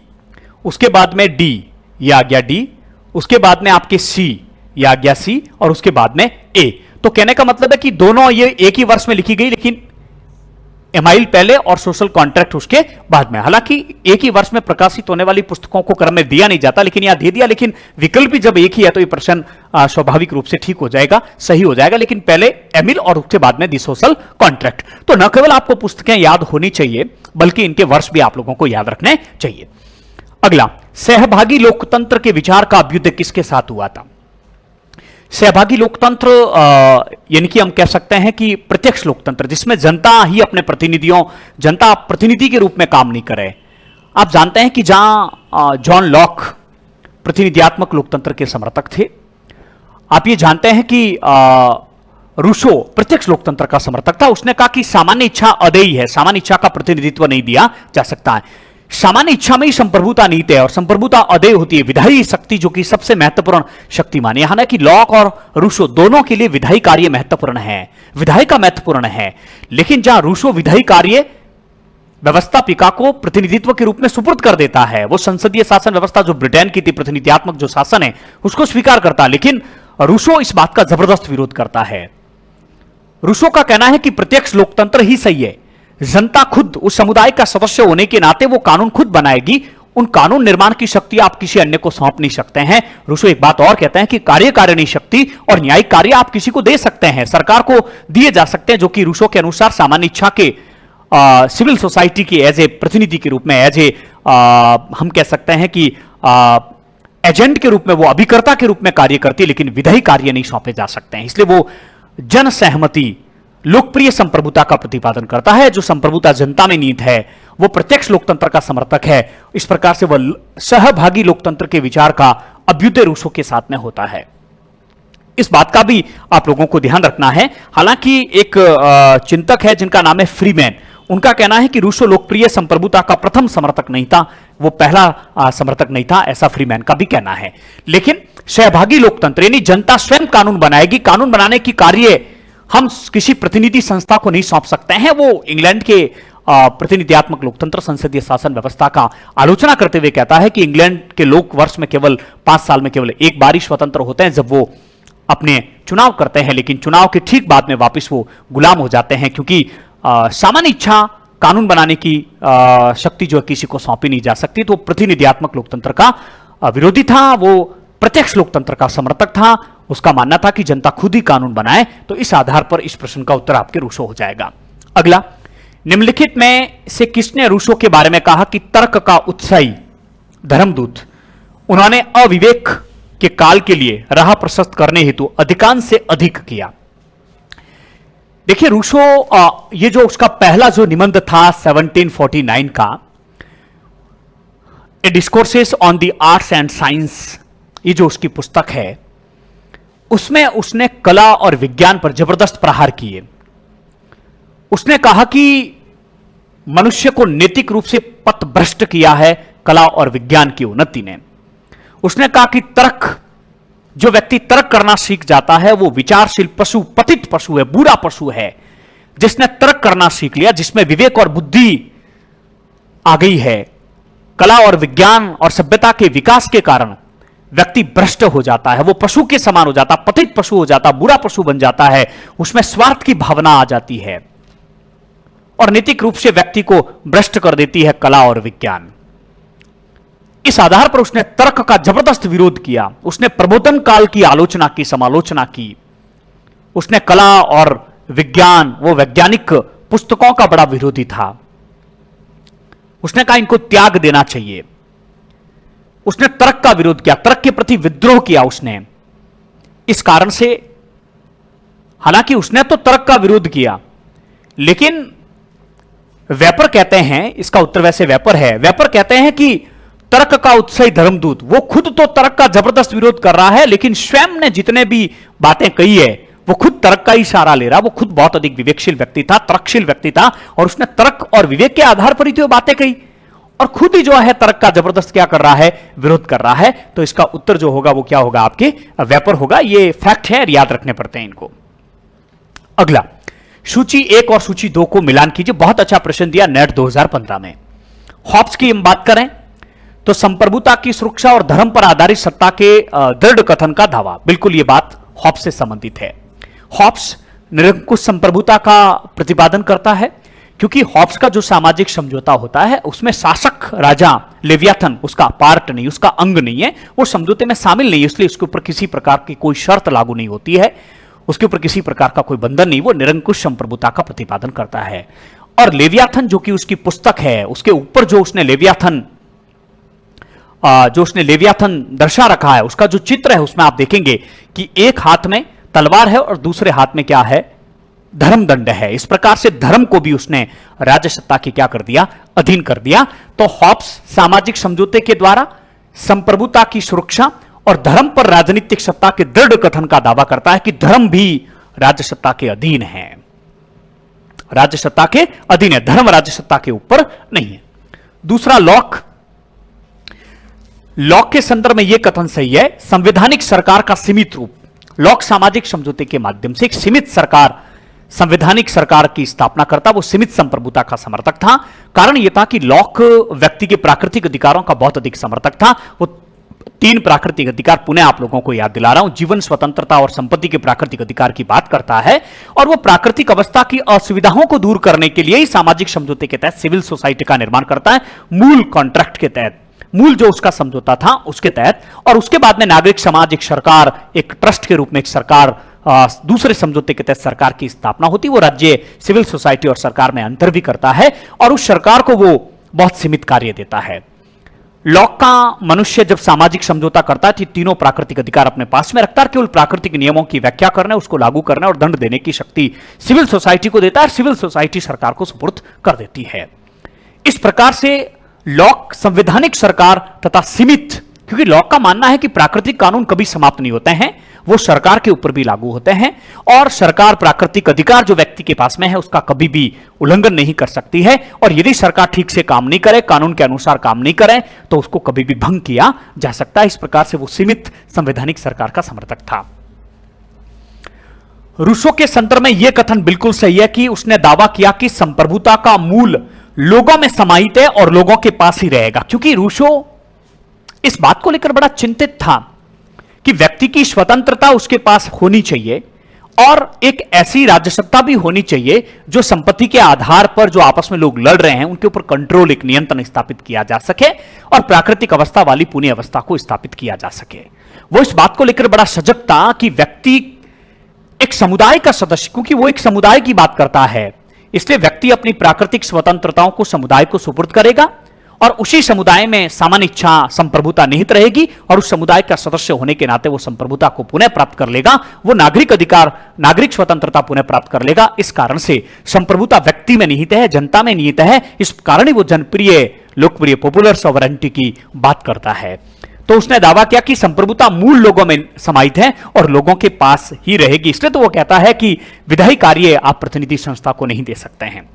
उसके बाद में डी, ये आ गया डी, उसके बाद में आपके सी, ये आ गया सी, और उसके बाद में ए। तो कहने का मतलब है कि दोनों ये एक ही वर्ष में लिखी गई, लेकिन एमाइल पहले और सोशल कॉन्ट्रैक्ट उसके बाद में। हालांकि एक ही वर्ष में प्रकाशित होने वाली पुस्तकों को क्रम में दिया नहीं जाता, लेकिन यहां दे दिया। लेकिन विकल्प भी जब एक ही है तो ये प्रश्न स्वाभाविक रूप से ठीक हो जाएगा, सही हो जाएगा। लेकिन पहले एमिल और उसके बाद में दी सोशल कॉन्ट्रैक्ट। तो न केवल आपको पुस्तकें याद होनी चाहिए बल्कि इनके वर्ष भी आप लोगों को याद रखने चाहिए। अगला, सहभागी लोकतंत्र के विचार का अभ्युदय किसके साथ हुआ था? सहभागी लोकतंत्र यानी कि हम कह सकते हैं कि प्रत्यक्ष लोकतंत्र, जिसमें जनता ही अपने प्रतिनिधियों, जनता प्रतिनिधि के रूप में काम नहीं करे। आप जानते हैं कि जहां जॉन लॉक प्रतिनिधियात्मक लोकतंत्र के समर्थक थे, आप ये जानते हैं कि रूसो प्रत्यक्ष लोकतंत्र का समर्थक था। उसने कहा कि सामान्य इच्छा अदेयी है, सामान्य इच्छा का प्रतिनिधित्व नहीं दिया जा सकता है। सामान्य इच्छा में ही संप्रभुता नीत है और संप्रभुता अदेय होती है, विधायी शक्ति जो कि सबसे महत्वपूर्ण शक्ति मानी। हालांकि लॉक और रूसो दोनों के लिए विधायी कार्य महत्वपूर्ण है, विधायी का महत्वपूर्ण है। लेकिन जहां रूसो विधायी कार्य व्यवस्थापिका को प्रतिनिधित्व के रूप में सुपुर्द कर देता है, वो संसदीय शासन व्यवस्था जो ब्रिटेन की थी, प्रतिनिधियात्मक जो शासन है उसको स्वीकार करता है, लेकिन रूसो इस बात का जबरदस्त विरोध करता है। रूसो का कहना है कि प्रत्यक्ष लोकतंत्र ही सही है, जनता खुद उस समुदाय का सदस्य होने के नाते वो कानून खुद बनाएगी, उन कानून निर्माण की शक्ति आप किसी अन्य को सौंप नहीं सकते हैं। रूसो एक बात और कहते हैं कि कार्यकारिणी शक्ति और न्यायिक कार्य आप किसी को दे सकते हैं, सरकार को दिए जा सकते हैं, जो कि रूसो के अनुसार सामान्य इच्छा के सिविल सोसाइटी की एज ए प्रतिनिधि के रूप में, एज ए हम कह सकते हैं कि एजेंट के रूप में, वो अभिकर्ता के रूप में कार्य करती है, लेकिन विधायी कार्य नहीं सौंपे जा सकते हैं। इसलिए वो जन सहमति, लोकप्रिय संप्रभुता का प्रतिपादन करता है। जो संप्रभुता जनता में नीत है वो प्रत्यक्ष लोकतंत्र का समर्थक है। इस प्रकार से वह सहभागी लोकतंत्र के विचार का अभ्युदय रूसो के साथ में होता है। इस बात का भी आप लोगों को ध्यान रखना है। हालांकि एक चिंतक है जिनका नाम है फ्रीमैन, उनका कहना है कि रूसो लोकप्रिय संप्रभुता का प्रथम समर्थक नहीं था, वो पहला समर्थक नहीं था, ऐसा फ्रीमैन का भी कहना है। लेकिन सहभागी लोकतंत्र यानी जनता स्वयं कानून बनाएगी, कानून बनाने की कार्य हम किसी प्रतिनिधि संस्था को नहीं सौंप सकते हैं। वो इंग्लैंड के प्रतिनिधियात्मक लोकतंत्र संसदीय शासन व्यवस्था का आलोचना करते हुए कहता है कि इंग्लैंड के लोग वर्ष में केवल 5 साल में केवल एक बार ही स्वतंत्र होते हैं, जब वो अपने चुनाव करते हैं, लेकिन चुनाव के ठीक बाद में वापस वो गुलाम हो जाते हैं, क्योंकि सामान्य इच्छा कानून बनाने की शक्ति जो है किसी को सौंपी नहीं जा सकती। तो प्रतिनिधियात्मक लोकतंत्र का विरोधी था, वो प्रत्यक्ष लोकतंत्र का समर्थक था। उसका मानना था कि जनता खुद ही कानून बनाए। तो इस आधार पर इस प्रश्न का उत्तर आपके रूसो हो जाएगा। अगला, निम्नलिखित में से किसने रूसो के बारे में कहा कि तर्क का उत्साही धर्मदूत, उन्होंने अविवेक के काल के लिए राह प्रशस्त करने हेतु अधिकांश से अधिक किया? देखिए रूसो, ये जो उसका पहला जो निबंध था 1749 का, a discourses on the arts and science, ये जो उसकी पुस्तक है, उसमें उसने कला और विज्ञान पर जबरदस्त प्रहार किए। उसने कहा कि मनुष्य को नैतिक रूप से पथभ्रष्ट किया है कला और विज्ञान की उन्नति ने। उसने कहा कि तर्क, जो व्यक्ति तर्क करना सीख जाता है वो विचारशील पशु, पतित पशु है, बुरा पशु है। जिसने तर्क करना सीख लिया, जिसमें विवेक और बुद्धि आ गई है, कला और विज्ञान और सभ्यता के विकास के कारण व्यक्ति भ्रष्ट हो जाता है, वो पशु के समान हो जाता, पतित पशु हो जाता, बुरा पशु बन जाता है। उसमें स्वार्थ की भावना आ जाती है और नैतिक रूप से व्यक्ति को भ्रष्ट कर देती है कला और विज्ञान। इस आधार पर उसने तर्क का जबरदस्त विरोध किया। उसने प्रबोधन काल की आलोचना की, समालोचना की। उसने कला और विज्ञान, वो वैज्ञानिक पुस्तकों का बड़ा विरोधी था। उसने कहा इनको त्याग देना चाहिए। उसने तर्क का विरोध किया, तर्क के प्रति विद्रोह किया उसने। इस कारण से हालांकि उसने तो तर्क का विरोध किया, लेकिन वेपर कहते हैं, इसका उत्तर वैसे वेपर है, वेपर कहते हैं कि तर्क का उत्साही धर्मदूत, वो खुद तो तर्क का जबरदस्त विरोध कर रहा है, लेकिन स्वयं ने जितने भी बातें कही है वो खुद तर्क का ही इशारा ले रहा। वो खुद बहुत अधिक विवेकशील व्यक्ति था, तर्कशील व्यक्ति था, और उसने तर्क और विवेक के आधार पर ही तो बातें कही, और खुद ही जो है तर्क का जबरदस्त क्या कर रहा है, विरोध कर रहा है। तो इसका उत्तर जो होगा वो क्या होगा, आपके वेपर होगा। ये फैक्ट है, याद रखने पड़ते हैं इनको। अगला, सूची 1 और सूची 2 को मिलान कीजिए। बहुत अच्छा प्रश्न दिया नेट 2015 में। हॉब्स की हम बात करें तो संप्रभुता की सुरक्षा और धर्म पर आधारित सत्ता के दृढ़ कथन का दावा, बिल्कुल ये बात हॉब्स से संबंधित है। हॉब्स निरंकुश संप्रभुता का प्रतिपादन करता है, क्योंकि हॉब्स का जो सामाजिक समझौता होता है उसमें शासक राजा लेवियाथन उसका पार्ट नहीं, उसका अंग नहीं है, वो समझौते में शामिल नहीं है, इसलिए उसके ऊपर किसी प्रकार की कोई शर्त लागू नहीं होती है, उसके ऊपर किसी प्रकार का कोई बंधन नहीं। वो निरंकुश संप्रभुता का प्रतिपादन करता है। और लेवियाथन जो कि उसकी पुस्तक है, उसके ऊपर जो उसने लेवियाथन दर्शा रखा है, उसका जो चित्र है उसमें आप देखेंगे कि एक हाथ में तलवार है और दूसरे हाथ में क्या है, धर्मदंड है। इस प्रकार से धर्म को भी उसने राजसत्ता के क्या कर दिया, अधीन कर दिया। तो हॉब्स सामाजिक समझौते के द्वारा संप्रभुता की सुरक्षा और धर्म पर राजनीतिक सत्ता के दृढ़ कथन का दावा करता है कि धर्म भी राजसत्ता के अधीन है, राजसत्ता के अधीन है, धर्म राजसत्ता के ऊपर नहीं है। दूसरा, लॉक के संदर्भ में यह कथन सही है, संवैधानिक सरकार का सीमित रूप। लॉक सामाजिक समझौते के माध्यम से एक सीमित सरकार, संवैधानिक सरकार की स्थापना करता, वो सीमित संप्रभुता का समर्थक था। कारण यह था कि लॉक व्यक्ति के प्राकृतिक अधिकारों का बहुत अधिक समर्थक था। वो 3 प्राकृतिक अधिकार, पुनः आप लोगों को याद दिला रहा हूं, जीवन, स्वतंत्रता और संपत्ति के प्राकृतिक अधिकार की बात करता है, और वो प्राकृतिक अवस्था की असुविधाओं को दूर करने के लिए ही सामाजिक समझौते के तहत सिविल सोसाइटी का निर्माण करता है, मूल कॉन्ट्रैक्ट के तहत, मूल जो उसका समझौता था उसके तहत। और उसके बाद में नागरिक समाज, एक सरकार, एक ट्रस्ट के रूप में एक सरकार, दूसरे समझौते के तहत सरकार की स्थापना होती, वो राज्य सिविल सोसाइटी और सरकार में अंतर भी करता है, और उस सरकार को वो बहुत सीमित कार्य देता है। लॉक का मनुष्य जब सामाजिक समझौता करता है तो तीनों प्राकृतिक अधिकार अपने पास में रखता है, केवल प्राकृतिक नियमों की व्याख्या करने, उसको लागू करने और दंड देने की शक्ति सिविल सोसाइटी को देता है, सिविल सोसाइटी सरकार को सुपुर्द कर देती है। इस प्रकार से लॉक संवैधानिक सरकार तथा सीमित, क्योंकि लॉक का मानना है कि प्राकृतिक कानून कभी समाप्त नहीं होते हैं, वो सरकार के ऊपर भी लागू होते हैं, और सरकार प्राकृतिक अधिकार जो व्यक्ति के पास में है उसका कभी भी उल्लंघन नहीं कर सकती है, और यदि सरकार ठीक से काम नहीं करे, कानून के अनुसार काम नहीं करे, तो उसको कभी भी भंग किया जा सकता है। इस प्रकार से वो सीमित संवैधानिक सरकार का समर्थक था। रूसो के संदर्भ में यह कथन बिल्कुल सही है कि उसने दावा किया कि संप्रभुता का मूल लोगों में समाहित है और लोगों के पास ही रहेगा, क्योंकि रूसो इस बात को लेकर बड़ा चिंतित था कि व्यक्ति की स्वतंत्रता उसके पास होनी चाहिए, और एक ऐसी राजसत्ता भी होनी चाहिए जो संपत्ति के आधार पर जो आपस में लोग लड़ रहे हैं उनके ऊपर कंट्रोल, एक नियंत्रण स्थापित किया जा सके, और प्राकृतिक अवस्था वाली पुण्य अवस्था को स्थापित किया जा सके। वो इस बात को लेकर बड़ा सजग था कि व्यक्ति एक समुदाय का सदस्य, क्योंकि वो एक समुदाय की बात करता है, इसलिए व्यक्ति अपनी प्राकृतिक स्वतंत्रताओं को समुदाय को सुपुर्द करेगा, और उसी समुदाय में सामान्य इच्छा संप्रभुता निहित रहेगी, और उस समुदाय का सदस्य होने के नाते वो संप्रभुता को पुनः प्राप्त कर लेगा, वो नागरिक अधिकार, नागरिक स्वतंत्रता पुनः प्राप्त कर लेगा। इस कारण से संप्रभुता व्यक्ति में निहित है, जनता में निहित है, इस कारण ही वो जनप्रिय, लोकप्रिय, पॉपुलर सॉवरेंटी की बात करता है। तो उसने दावा किया कि संप्रभुता मूल लोगों में समाहित है और लोगों के पास ही रहेगी, इसलिए तो वो कहता है कि विधायी कार्य आप प्रतिनिधि संस्था को नहीं दे सकते हैं।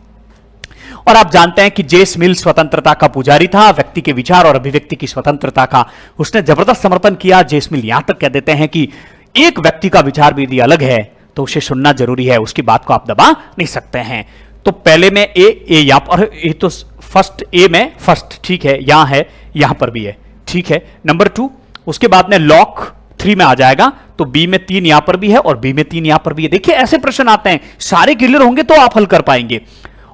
और आप जानते हैं कि जेस मिल स्वतंत्रता का पुजारी था, व्यक्ति के विचार और अभिव्यक्ति की स्वतंत्रता का उसने जबरदस्त समर्थन किया। जेस मिल यहां तक कह देते हैं कि एक व्यक्ति का विचार भी यदि अलग है तो उसे सुनना जरूरी है, उसकी बात को आप दबा नहीं सकते हैं। तो पहले में ए यहां पर, ये तो फर्स्ट ए में फर्स्ट, ठीक है, यहां है, यहां पर भी है, ठीक है, नंबर 2। उसके बाद में लॉक 3 में आ जाएगा, तो बी में 3 यहां पर भी है और बी में 3 यहां पर भी है। देखिए ऐसे प्रश्न आते हैं, सारे क्लियर होंगे तो आप हल कर पाएंगे।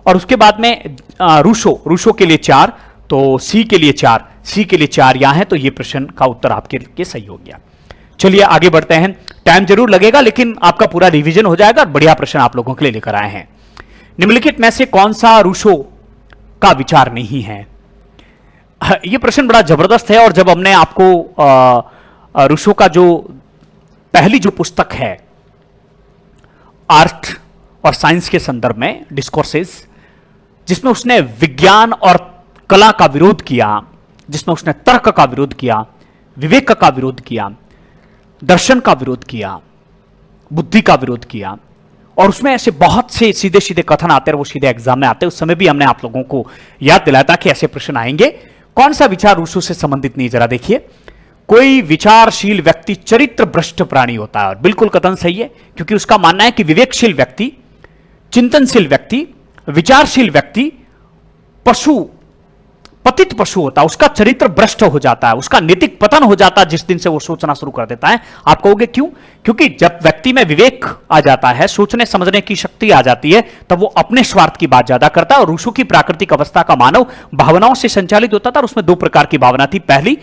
और उसके बाद में रूसो के लिए 4, तो सी के लिए 4, सी के लिए 4 यहां है, तो ये प्रश्न का उत्तर आपके लिए सही हो गया। चलिए आगे बढ़ते हैं, टाइम जरूर लगेगा लेकिन आपका पूरा रिवीजन हो जाएगा, बढ़िया प्रश्न आप लोगों के लिए लेकर आए हैं। निम्नलिखित में से कौन सा रूसो का विचार नहीं है? ये प्रश्न बड़ा जबरदस्त है, और जब हमने आपको रूसो का जो पहली जो पुस्तक है आर्ट और साइंस के संदर्भ में, डिस्कोर्सेस, जिसमें उसने विज्ञान और कला का विरोध किया, जिसमें उसने तर्क का विरोध किया, विवेक का विरोध किया, दर्शन का विरोध किया, बुद्धि का विरोध किया, और उसमें ऐसे बहुत से सीधे सीधे कथन आते हैं, वो सीधे एग्जाम में आते हैं। उस समय भी हमने आप लोगों को याद दिलाया था कि ऐसे प्रश्न आएंगे। कौन सा विचार रूसो से संबंधित नहीं, जरा देखिए। कोई विचारशील व्यक्ति चरित्र भ्रष्ट प्राणी होता है, और बिल्कुल कथन सही है, क्योंकि उसका मानना है कि विवेकशील व्यक्ति, चिंतनशील व्यक्ति, विचारशील व्यक्ति पशु, पतित पशु होता है, उसका चरित्र भ्रष्ट हो जाता है, उसका नैतिक पतन हो जाता है जिस दिन से वो सोचना शुरू कर देता है। आप कहोगे क्यों? क्योंकि जब व्यक्ति में विवेक आ जाता है, सोचने समझने की शक्ति आ जाती है, तब वो अपने स्वार्थ की बात ज्यादा करता है। और रूसो की प्राकृतिक अवस्था का मानव भावनाओं से संचालित होता था, और उसमें दो प्रकार की भावना थी। पहली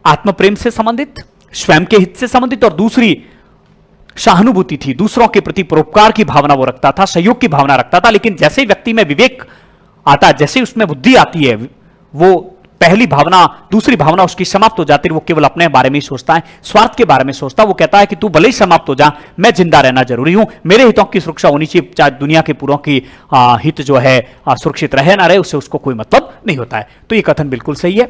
आत्म प्रेम से संबंधित, स्वयं के हित से संबंधित, और दूसरी सहानुभूति थी, दूसरों के प्रति परोपकार की भावना वो रखता था, सहयोग की भावना रखता था। लेकिन जैसे ही व्यक्ति में विवेक आता है, जैसे उसमें बुद्धि आती है, वो पहली भावना, दूसरी भावना उसकी समाप्त हो जाती है। वो केवल अपने बारे में ही सोचता है, स्वार्थ के बारे में सोचता है। वो कहता है कि तू भले ही समाप्त हो जा, मैं जिंदा रहना जरूरी हूं, मेरे हितों की सुरक्षा होनी चाहिए, चाहे दुनिया के पूरों की हित जो है सुरक्षित रहे ना रहे, उससे उसको कोई मतलब नहीं होता है। तो ये कथन बिल्कुल सही है,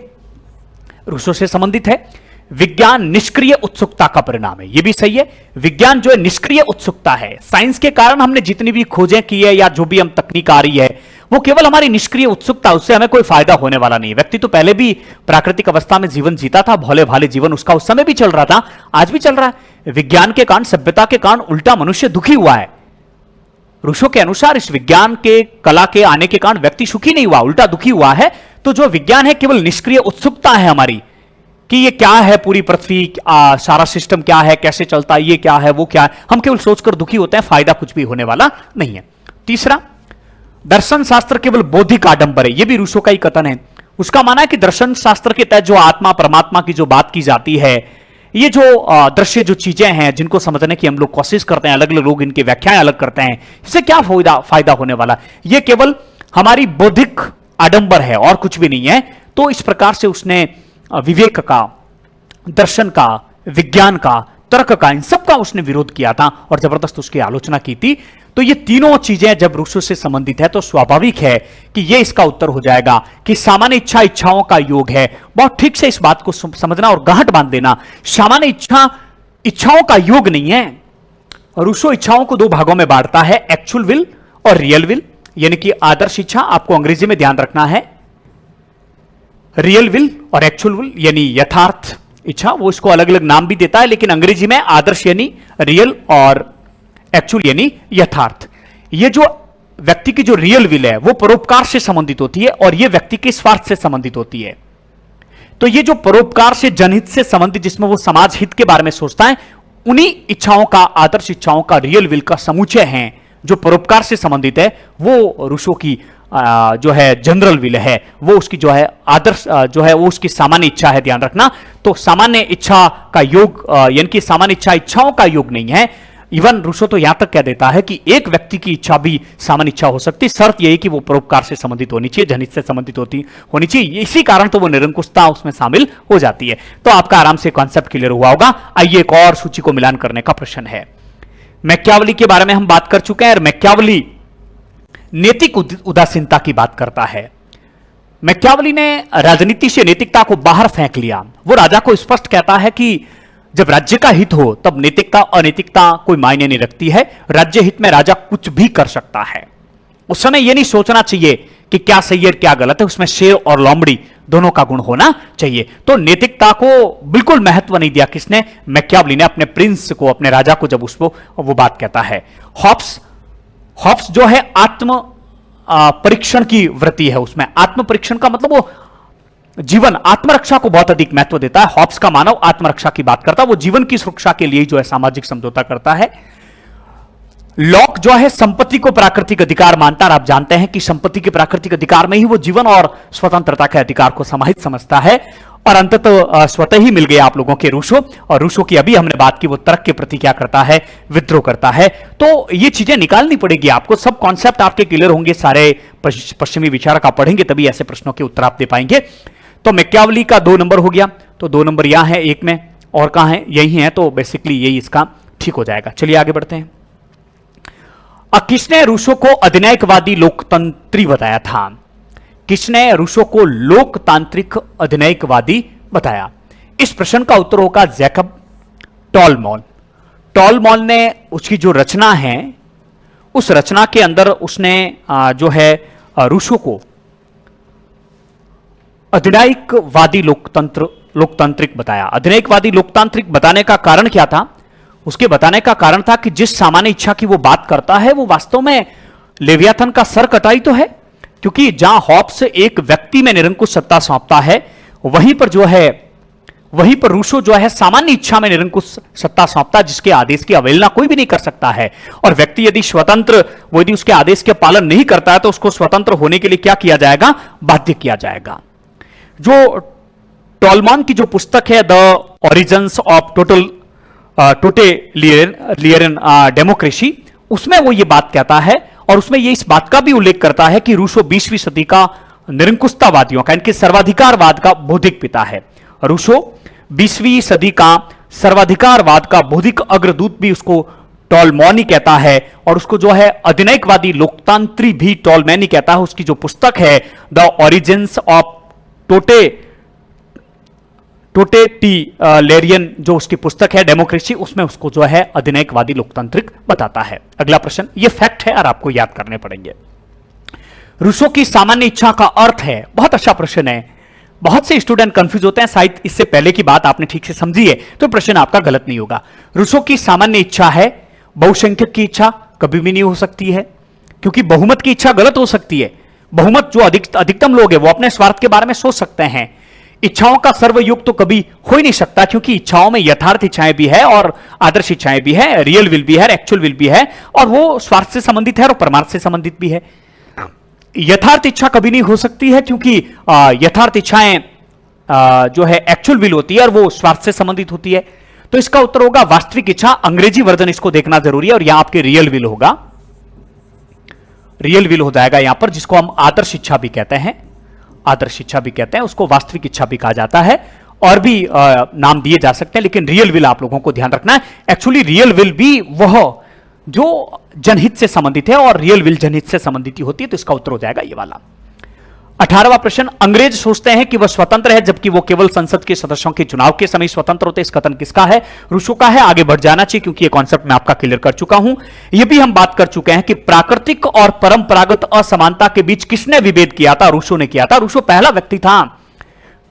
रूसो से संबंधित है। विज्ञान निष्क्रिय उत्सुकता का परिणाम है, यह भी सही है। विज्ञान जो है निष्क्रिय उत्सुकता है। साइंस के कारण हमने जितनी भी खोजें की है, या जो भी हम तकनीक आ रही है, वो केवल हमारी निष्क्रिय उत्सुकता, उससे हमें कोई फायदा होने वाला नहीं है। व्यक्ति तो पहले भी प्राकृतिक अवस्था में जीवन जीता था, भोले भाले जीवन उसका उस समय भी चल रहा था, आज भी चल रहा है। विज्ञान के कारण, सभ्यता के कारण उल्टा मनुष्य दुखी हुआ है। रूसो के अनुसार इस विज्ञान के, कला के आने के कारण व्यक्ति सुखी नहीं हुआ, उल्टा दुखी हुआ है। तो जो विज्ञान है केवल निष्क्रिय उत्सुकता है हमारी, कि ये क्या है, पूरी पृथ्वी, सारा सिस्टम क्या है, कैसे चलता है, ये क्या है, वो क्या है, हम केवल सोचकर दुखी होते हैं, फायदा कुछ भी होने वाला नहीं है। तीसरा, दर्शन शास्त्र केवल बौद्धिक आडंबर है, यह भी रूसो का ही कथन है। उसका मानना है कि दर्शन शास्त्र के तहत जो आत्मा परमात्मा की जो बात की जाती है, ये जो दृश्य जो चीजें हैं जिनको समझने की हम लोग कोशिश करते हैं, अलग अलग लोग इनके व्याख्याएं अलग करते हैं, इससे क्या फायदा होने वाला, ये केवल हमारी बौद्धिक आडंबर है और कुछ भी नहीं है। तो इस प्रकार से उसने विवेक का, दर्शन का, विज्ञान का, तर्क का, इन सब का उसने विरोध किया था और जबरदस्त उसकी आलोचना की थी। तो ये तीनों चीजें जब रूसो से संबंधित है, तो स्वाभाविक है कि ये इसका उत्तर हो जाएगा कि सामान्य इच्छा इच्छाओं का योग है। बहुत ठीक से इस बात को समझना और गांठ बांध देना। सामान्य इच्छा इच्छाओं का योग नहीं है। रूसो इच्छाओं को दो भागों में बांटता है, एक्चुअल विल और रियल विल, यानी कि आदर्श इच्छा, आपको अंग्रेजी में ध्यान रखना है, रियल विल और एक्चुअल विल यानी यथार्थ इच्छा। वो इसको अलग अलग नाम भी देता है, लेकिन अंग्रेजी में आदर्श यानी रियल और एक्चुअल यानी यथार्थ। ये जो व्यक्ति की जो रियल विल है वो परोपकार से संबंधित होती है और ये व्यक्ति के स्वार्थ से संबंधित होती है। तो ये जो परोपकार से, जनहित से संबंधित, जिसमें वो समाज हित के बारे में सोचता है, उन्हीं इच्छाओं का, आदर्श इच्छाओं का, रियल विल का समुच्चय है जो परोपकार से संबंधित है। वो रूसो की जो है जनरल विल है, वो उसकी जो है आदर्श जो है वो उसकी सामान्य इच्छा है, ध्यान रखना। तो सामान्य इच्छा का योग यानी कि सामान्य इच्छा इच्छाओं का योग नहीं है। इवन रूसो तो यहां तक कह देता है कि एक व्यक्ति की इच्छा भी सामान्य इच्छा हो सकती, शर्त यही कि वो परोपकार से संबंधित होनी चाहिए, जनहित से संबंधित होनी चाहिए। इसी कारण तो वो निरंकुशता उसमें शामिल हो जाती है। तो आपका आराम से कॉन्सेप्ट क्लियर हुआ होगा। आइए एक और सूची को मिलान करने का प्रश्न है। मैकियावली के बारे में हम बात कर चुके हैं और मैकियावली नैतिक उदासीनता की बात करता है। मैकियावली ने राजनीति से नैतिकता को बाहर फेंक लिया। वो राजा को स्पष्ट कहता है कि जब राज्य का हित हो तब नैतिकता अनैतिकता कोई मायने नहीं रखती है, राज्य हित में राजा कुछ भी कर सकता है। उस समय यह नहीं सोचना चाहिए कि क्या सही है क्या गलत है, उसमें शेर और लोमड़ी दोनों का गुण होना चाहिए। तो नैतिकता को बिल्कुल महत्व नहीं दिया किसने, मैकियावली ने, अपने प्रिंस को, अपने राजा को, जब उसको वो बात कहता है। हॉब्स जो है आत्म परीक्षण की वृत्ति है, उसमें आत्म परीक्षण का मतलब वो जीवन, आत्मरक्षा को बहुत अधिक महत्व देता है। हॉब्स का मानव आत्मरक्षा की बात करता है, वो जीवन की सुरक्षा के लिए जो है सामाजिक समझौता करता है। लॉक जो है संपत्ति को प्राकृतिक अधिकार मानता है। आप जानते हैं कि संपत्ति के प्राकृतिक अधिकार में ही वो जीवन और स्वतंत्रता के अधिकार को समाहित समझता है। और अंततः स्वतः ही मिल गया आप लोगों के रूसो, और रूसो की अभी हमने बात की, वो तर्क के प्रति क्या करता है, विद्रोह करता है। तो ये चीजें निकालनी पड़ेगी आपको, सब कॉन्सेप्ट आपके क्लियर होंगे, सारे पश्चिमी विचार का पढ़ेंगे तभी ऐसे प्रश्नों के उत्तर आप दे पाएंगे। तो मैकियावली का 2 नंबर हो गया, तो 2 नंबर यहां है, एक में और कहां है, यही है, तो बेसिकली यही इसका ठीक हो जाएगा। चलिए आगे बढ़ते हैं। किसने रूसो को अधिनायकवादी लोकतंत्री बताया था? किसने रूसो को लोकतांत्रिक अधिनायकवादी बताया? इस प्रश्न का उत्तर होगा जैकब टॉलमॉल। टॉलमॉल ने उसकी जो रचना है, उस रचना के अंदर उसने जो है रूसो को अधिनायकवादी लोकतांत्रिक बताया। अधिनायकवादी लोकतांत्रिक बताने का कारण क्या था? उसके बताने का कारण था कि जिस सामान्य इच्छा की वो बात करता है वो वास्तव में लेवियाथन का सर कटाई तो है, क्योंकि जहां हॉब्स एक व्यक्ति में निरंकुश सत्ता सौंपता है, वहीं पर रूसो जो है सामान्य इच्छा में निरंकुश सत्ता सौंपता, जिसके आदेश की अवहेलना कोई भी नहीं कर सकता है। और व्यक्ति यदि यदि उसके आदेश के पालन नहीं करता है तो उसको स्वतंत्र होने के लिए क्या किया जाएगा? बाध्य किया जाएगा। जो टॉलमॉन की जो पुस्तक है द ओरिजिन्स ऑफ टोटेलियन डेमोक्रेसी, उसमें वो ये बात कहता है और उसमें ये इस बात का भी उल्लेख करता है कि रूसो 20वीं सदी का निरंकुशतावादियों का, इनके सर्वाधिकारवाद का बौद्धिक पिता है। रूसो 20वीं सदी का सर्वाधिकारवाद का बौद्धिक अग्रदूत भी उसको टॉलमॉन ही कहता है, और उसको जो है अधिनायकवादी लोकतांत्री भी टॉलमॉन ही कहता है। उसकी जो पुस्तक है द ओरिजिन्स ऑफ टोटेलियन जो उसकी पुस्तक है डेमोक्रेसी, उसमें उसको जो है अधिनायकवादी लोकतांत्रिक बताता है। अगला प्रश्न, ये फैक्ट है और आपको याद करने पड़ेंगे। रूसो की सामान्य इच्छा का अर्थ है, बहुत अच्छा प्रश्न है। बहुत से स्टूडेंट कंफ्यूज होते हैं, शायद इससे पहले की बात आपने ठीक से समझी है तो प्रश्न आपका गलत नहीं होगा। रूसो की सामान्य इच्छा है, बहुसंख्यक की इच्छा कभी भी नहीं हो सकती है, क्योंकि बहुमत की इच्छा गलत हो सकती है। बहुमत जो अधिकतम लोग हैं वो अपने स्वार्थ के बारे में सोच सकते हैं। इच्छाओं का सर्वयुग तो कभी हो ही नहीं सकता, क्योंकि इच्छाओं में यथार्थ इच्छाएं भी है और आदर्श इच्छाएं भी है, रियल विल भी है, एक्चुअल विल भी है, और वो स्वार्थ से संबंधित है और परमार्थ से संबंधित भी है। यथार्थ इच्छा कभी नहीं हो सकती है, क्योंकि यथार्थ इच्छाएं जो है एक्चुअल विल होती है और वो स्वार्थ से संबंधित होती है। तो इसका उत्तर होगा वास्तविक इच्छा। अंग्रेजी वर्जन इसको देखना जरूरी है, और यहां आपके रियल विल होगा, रियल विल हो जाएगा यहां पर, जिसको हम आदर्श इच्छा भी कहते हैं, आदर्श इच्छा भी कहते हैं, उसको वास्तविक इच्छा भी कहा जाता है, और भी नाम दिए जा सकते हैं, लेकिन रियल विल आप लोगों को ध्यान रखना है। एक्चुअली रियल विल भी वह जो जनहित से संबंधित है, और रियल विल जनहित से संबंधित होती है, तो इसका उत्तर हो जाएगा ये वाला। 18वां प्रश्न, अंग्रेज सोचते हैं कि वह स्वतंत्र है जबकि वो केवल संसद के सदस्यों के चुनाव के समय स्वतंत्र होते हैं। इस कथन किसका है? रूसो का है। आगे बढ़ जाना चाहिए, क्योंकि ये कॉन्सेप्ट मैं आपका क्लियर कर चुका हूं। ये भी हम बात कर चुके हैं कि प्राकृतिक और परंपरागत असमानता के बीच किसने विभेद किया था? रूसो ने किया था। रूसो पहला व्यक्ति था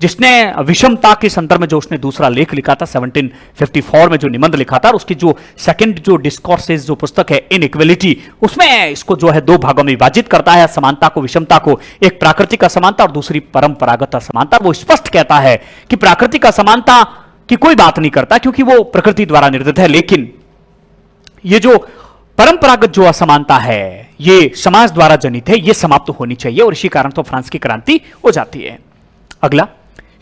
जिसने विषमता के संदर्भ में जो उसने दूसरा लेख लिखा था 1754 में, जो निबंध लिखा था, और उसकी जो सेकंड जो डिस्कोर्सेस जो पुस्तक है इनइक्वालिटी, उसमें इसको जो है 2 भागों में विभाजित करता है, असमानता को, विषमता को, एक प्राकृतिक असमानता और दूसरी परंपरागत असमानता। वो स्पष्ट कहता है कि प्राकृतिक असमानता की कोई बात नहीं करता, क्योंकि वो प्रकृति द्वारा निर्धारित है, लेकिन ये जो परंपरागत जो असमानता है ये समाज द्वारा जनित है, ये समाप्त होनी चाहिए, और इसी कारण तो फ्रांस की क्रांति हो जाती है। अगला,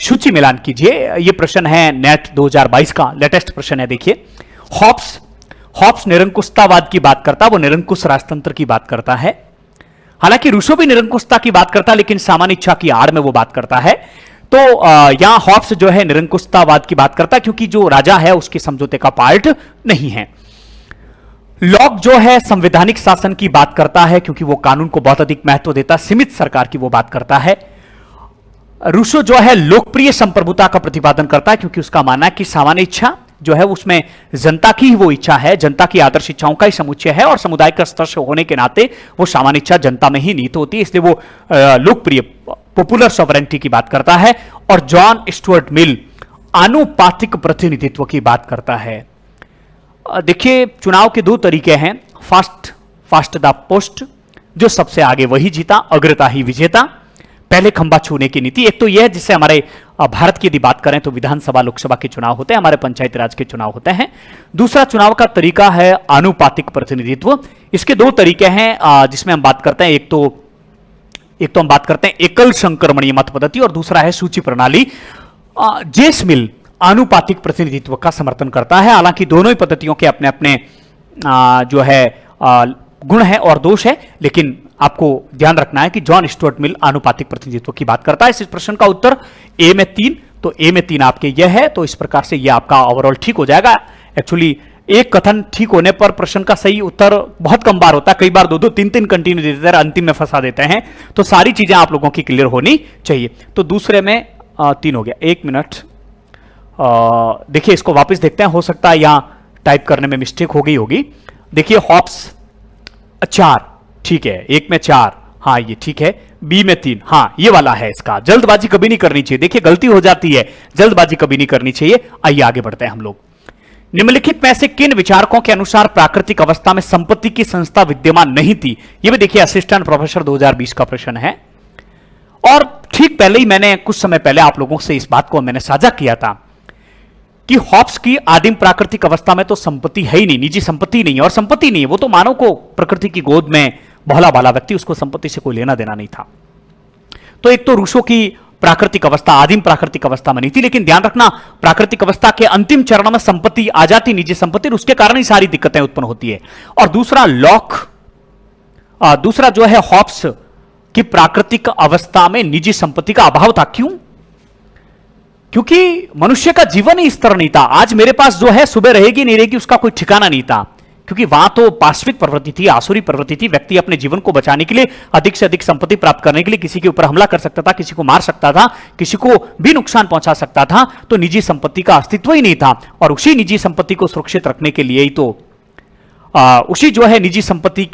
सूची मिलान कीजिए। यह प्रश्न है नेट 2022 का लेटेस्ट प्रश्न है। देखिए, हॉब्स निरंकुशतावाद की बात करता है, वो निरंकुश राजतंत्र की बात करता है। हालांकि रूसो भी निरंकुशता की बात करता है, लेकिन सामान्य इच्छा की आड़ में वो बात करता है। तो यहां हॉब्स जो है निरंकुशतावाद की बात करता है, क्योंकि जो राजा है उसके समझौते का पार्ट नहीं है। लॉक जो है संवैधानिक शासन की बात करता है, क्योंकि वो कानून को बहुत अधिक महत्व देता है। सीमित सरकार की वो बात करता है। रूसो जो है लोकप्रिय संप्रभुता का प्रतिपादन करता है, क्योंकि उसका मानना है कि सामान्य इच्छा जो है उसमें जनता की ही वो इच्छा है, जनता की आदर्श इच्छाओं का ही समुच्चय है, और समुदाय का स्तर से होने के नाते वो सामान्य इच्छा जनता में ही निहित होती है, इसलिए वो लोकप्रिय पॉपुलर सॉवरेंटी की बात करता है। और जॉन स्टुअर्ट मिल आनुपातिक प्रतिनिधित्व की बात करता है। देखिए, चुनाव के 2 तरीके हैं, फास्ट द पोस्ट, जो सबसे आगे वही जीता, अग्रता ही विजेता, पहले खंबा छूने की नीति। एक तो यह है जिससे हमारे भारत की यदि बात करें तो विधानसभा लोकसभा के चुनाव होते हैं, हमारे पंचायती राज के चुनाव होते हैं। दूसरा चुनाव का तरीका है आनुपातिक प्रतिनिधित्व। इसके 2 तरीके हैं जिसमें हम बात करते हैं, एक तो हम बात करते हैं एकल संक्रमणीय मत पद्धति, और दूसरा है सूची प्रणाली। जेस मिल आनुपातिक प्रतिनिधित्व का समर्थन करता है। हालांकि दोनों ही पद्धतियों के अपने अपने जो है गुण है और दोष है, लेकिन आपको ध्यान रखना है कि जॉन स्टुअर्ट मिल आनुपातिक प्रतिनिधित्व की बात करता है। इस प्रश्न का उत्तर ए में 3, तो ए में 3 आपके यह है, तो इस प्रकार से यह आपका ओवरऑल ठीक हो जाएगा। एक्चुअली एक कथन ठीक होने पर प्रश्न का सही उत्तर बहुत कम बार होता है, कई बार 2-2, 3-3 कंटिन्यू देते हैं, अंतिम में फंसा देते हैं। तो सारी चीजें आप लोगों की क्लियर होनी चाहिए। तो दूसरे में 3 हो गया। 1 मिनट, देखिए इसको वापस देखते हैं, हो सकता है यहां टाइप करने में मिस्टेक हो गई होगी। देखिए हॉप्स 4, ठीक है, 1 में 4, हाँ ये ठीक है। बी में 3, हाँ ये वाला है इसका। जल्दबाजी कभी नहीं करनी चाहिए, देखिए गलती हो जाती है, जल्दबाजी कभी नहीं करनी चाहिए। आइए आगे बढ़ते हैं हम लोग। निम्नलिखित में से किन विचारकों के अनुसार प्राकृतिक अवस्था में संपत्ति की संस्था विद्यमान नहीं थी? यह भी देखिए असिस्टेंट प्रोफेसर 2020 का प्रश्न है। और ठीक पहले ही मैंने कुछ समय पहले आप लोगों से इस बात को मैंने साझा किया था कि हॉब्स की आदिम प्राकृतिक अवस्था में तो संपत्ति है ही नहीं, निजी संपत्ति नहीं है, और संपत्ति नहीं है वो तो मानव को प्रकृति की गोद में बहला बाला व्यक्ति, उसको संपत्ति से कोई लेना देना नहीं था। तो एक तो रूसो की प्राकृतिक अवस्था आदिम प्राकृतिक अवस्था में नहीं थी, लेकिन ध्यान रखना प्राकृतिक अवस्था के अंतिम चरण में संपत्ति आ जाती, निजी संपत्ति, और उसके कारण ही सारी दिक्कतें उत्पन्न होती है। और दूसरा दूसरा जो है हॉब्स की प्राकृतिक अवस्था में निजी संपत्ति का अभाव था। क्यों? क्योंकि मनुष्य का जीवन ही इस तरह नहीं था। आज मेरे पास जो है सुबह रहेगी नहीं रहेगी उसका कोई ठिकाना नहीं था, क्योंकि वहां तो पाश्विक प्रवृत्ति थी, आसुरी प्रवृत्ति थी। व्यक्ति अपने जीवन को बचाने के लिए, अधिक से अधिक संपत्ति प्राप्त करने के लिए किसी के ऊपर हमला कर सकता था, किसी को मार सकता था, किसी को भी नुकसान पहुंचा सकता था। तो निजी संपत्ति का अस्तित्व ही नहीं था। और उसी निजी संपत्ति को सुरक्षित रखने के लिए ही तो उसी जो है निजी संपत्ति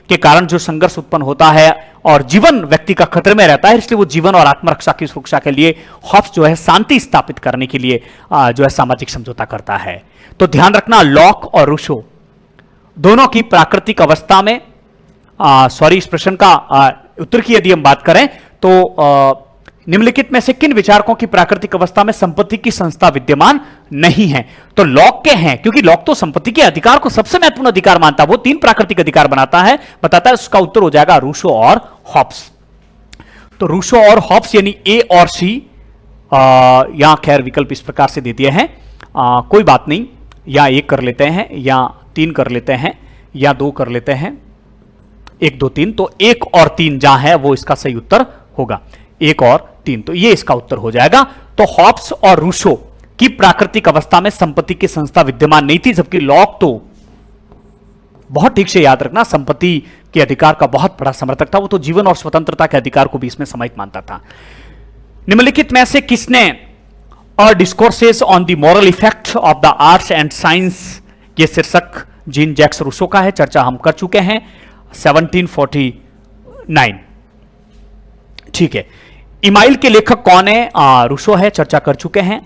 के कारण जो संघर्ष उत्पन्न होता है और जीवन व्यक्ति का खतरे में रहता है, इसलिए वो जीवन और आत्मरक्षा की सुरक्षा के लिए हॉब्स जो है शांति स्थापित करने के लिए जो है सामाजिक समझौता करता है। तो ध्यान रखना लॉक और रूसो दोनों की प्राकृतिक अवस्था में इस प्रश्न का उत्तर की यदि हम बात करें तो निम्नलिखित में से किन विचारकों की प्राकृतिक अवस्था में संपत्ति की संस्था विद्यमान नहीं है? तो लॉक के हैं, क्योंकि लॉक तो संपत्ति के अधिकार को सबसे महत्वपूर्ण अधिकार मानता है, वो 3 प्राकृतिक अधिकार बनाता है, बताता है। उसका उत्तर हो जाएगा रूसो और हॉब्स। तो रूसो और हॉब्स यानी ए और सी, यहां खैर विकल्प इस प्रकार से दे दिए हैं, कोई बात नहीं, या 1 कर लेते हैं, या 3 कर लेते हैं, या 2 कर लेते हैं, 1 2 3। तो 1 और 3 जहां है वो इसका सही उत्तर होगा, 1 और 3, तो ये इसका उत्तर हो जाएगा। तो हॉब्स और रूसो की प्राकृतिक अवस्था में संपत्ति की संस्था विद्यमान नहीं थी, जबकि लॉक तो बहुत ठीक से याद रखना संपत्ति के अधिकार का बहुत बड़ा समर्थक था, वो तो जीवन और स्वतंत्रता के अधिकार को भी इसमें समाहित मानता था। निम्नलिखित में से किसने discourses on the moral effect of the arts and science, ये शीर्षक जीन जैक्स रूसो का है, चर्चा हम कर चुके हैं 1749, ठीक है। इमाइल के लेखक कौन है? रूसो है, चर्चा कर चुके हैं।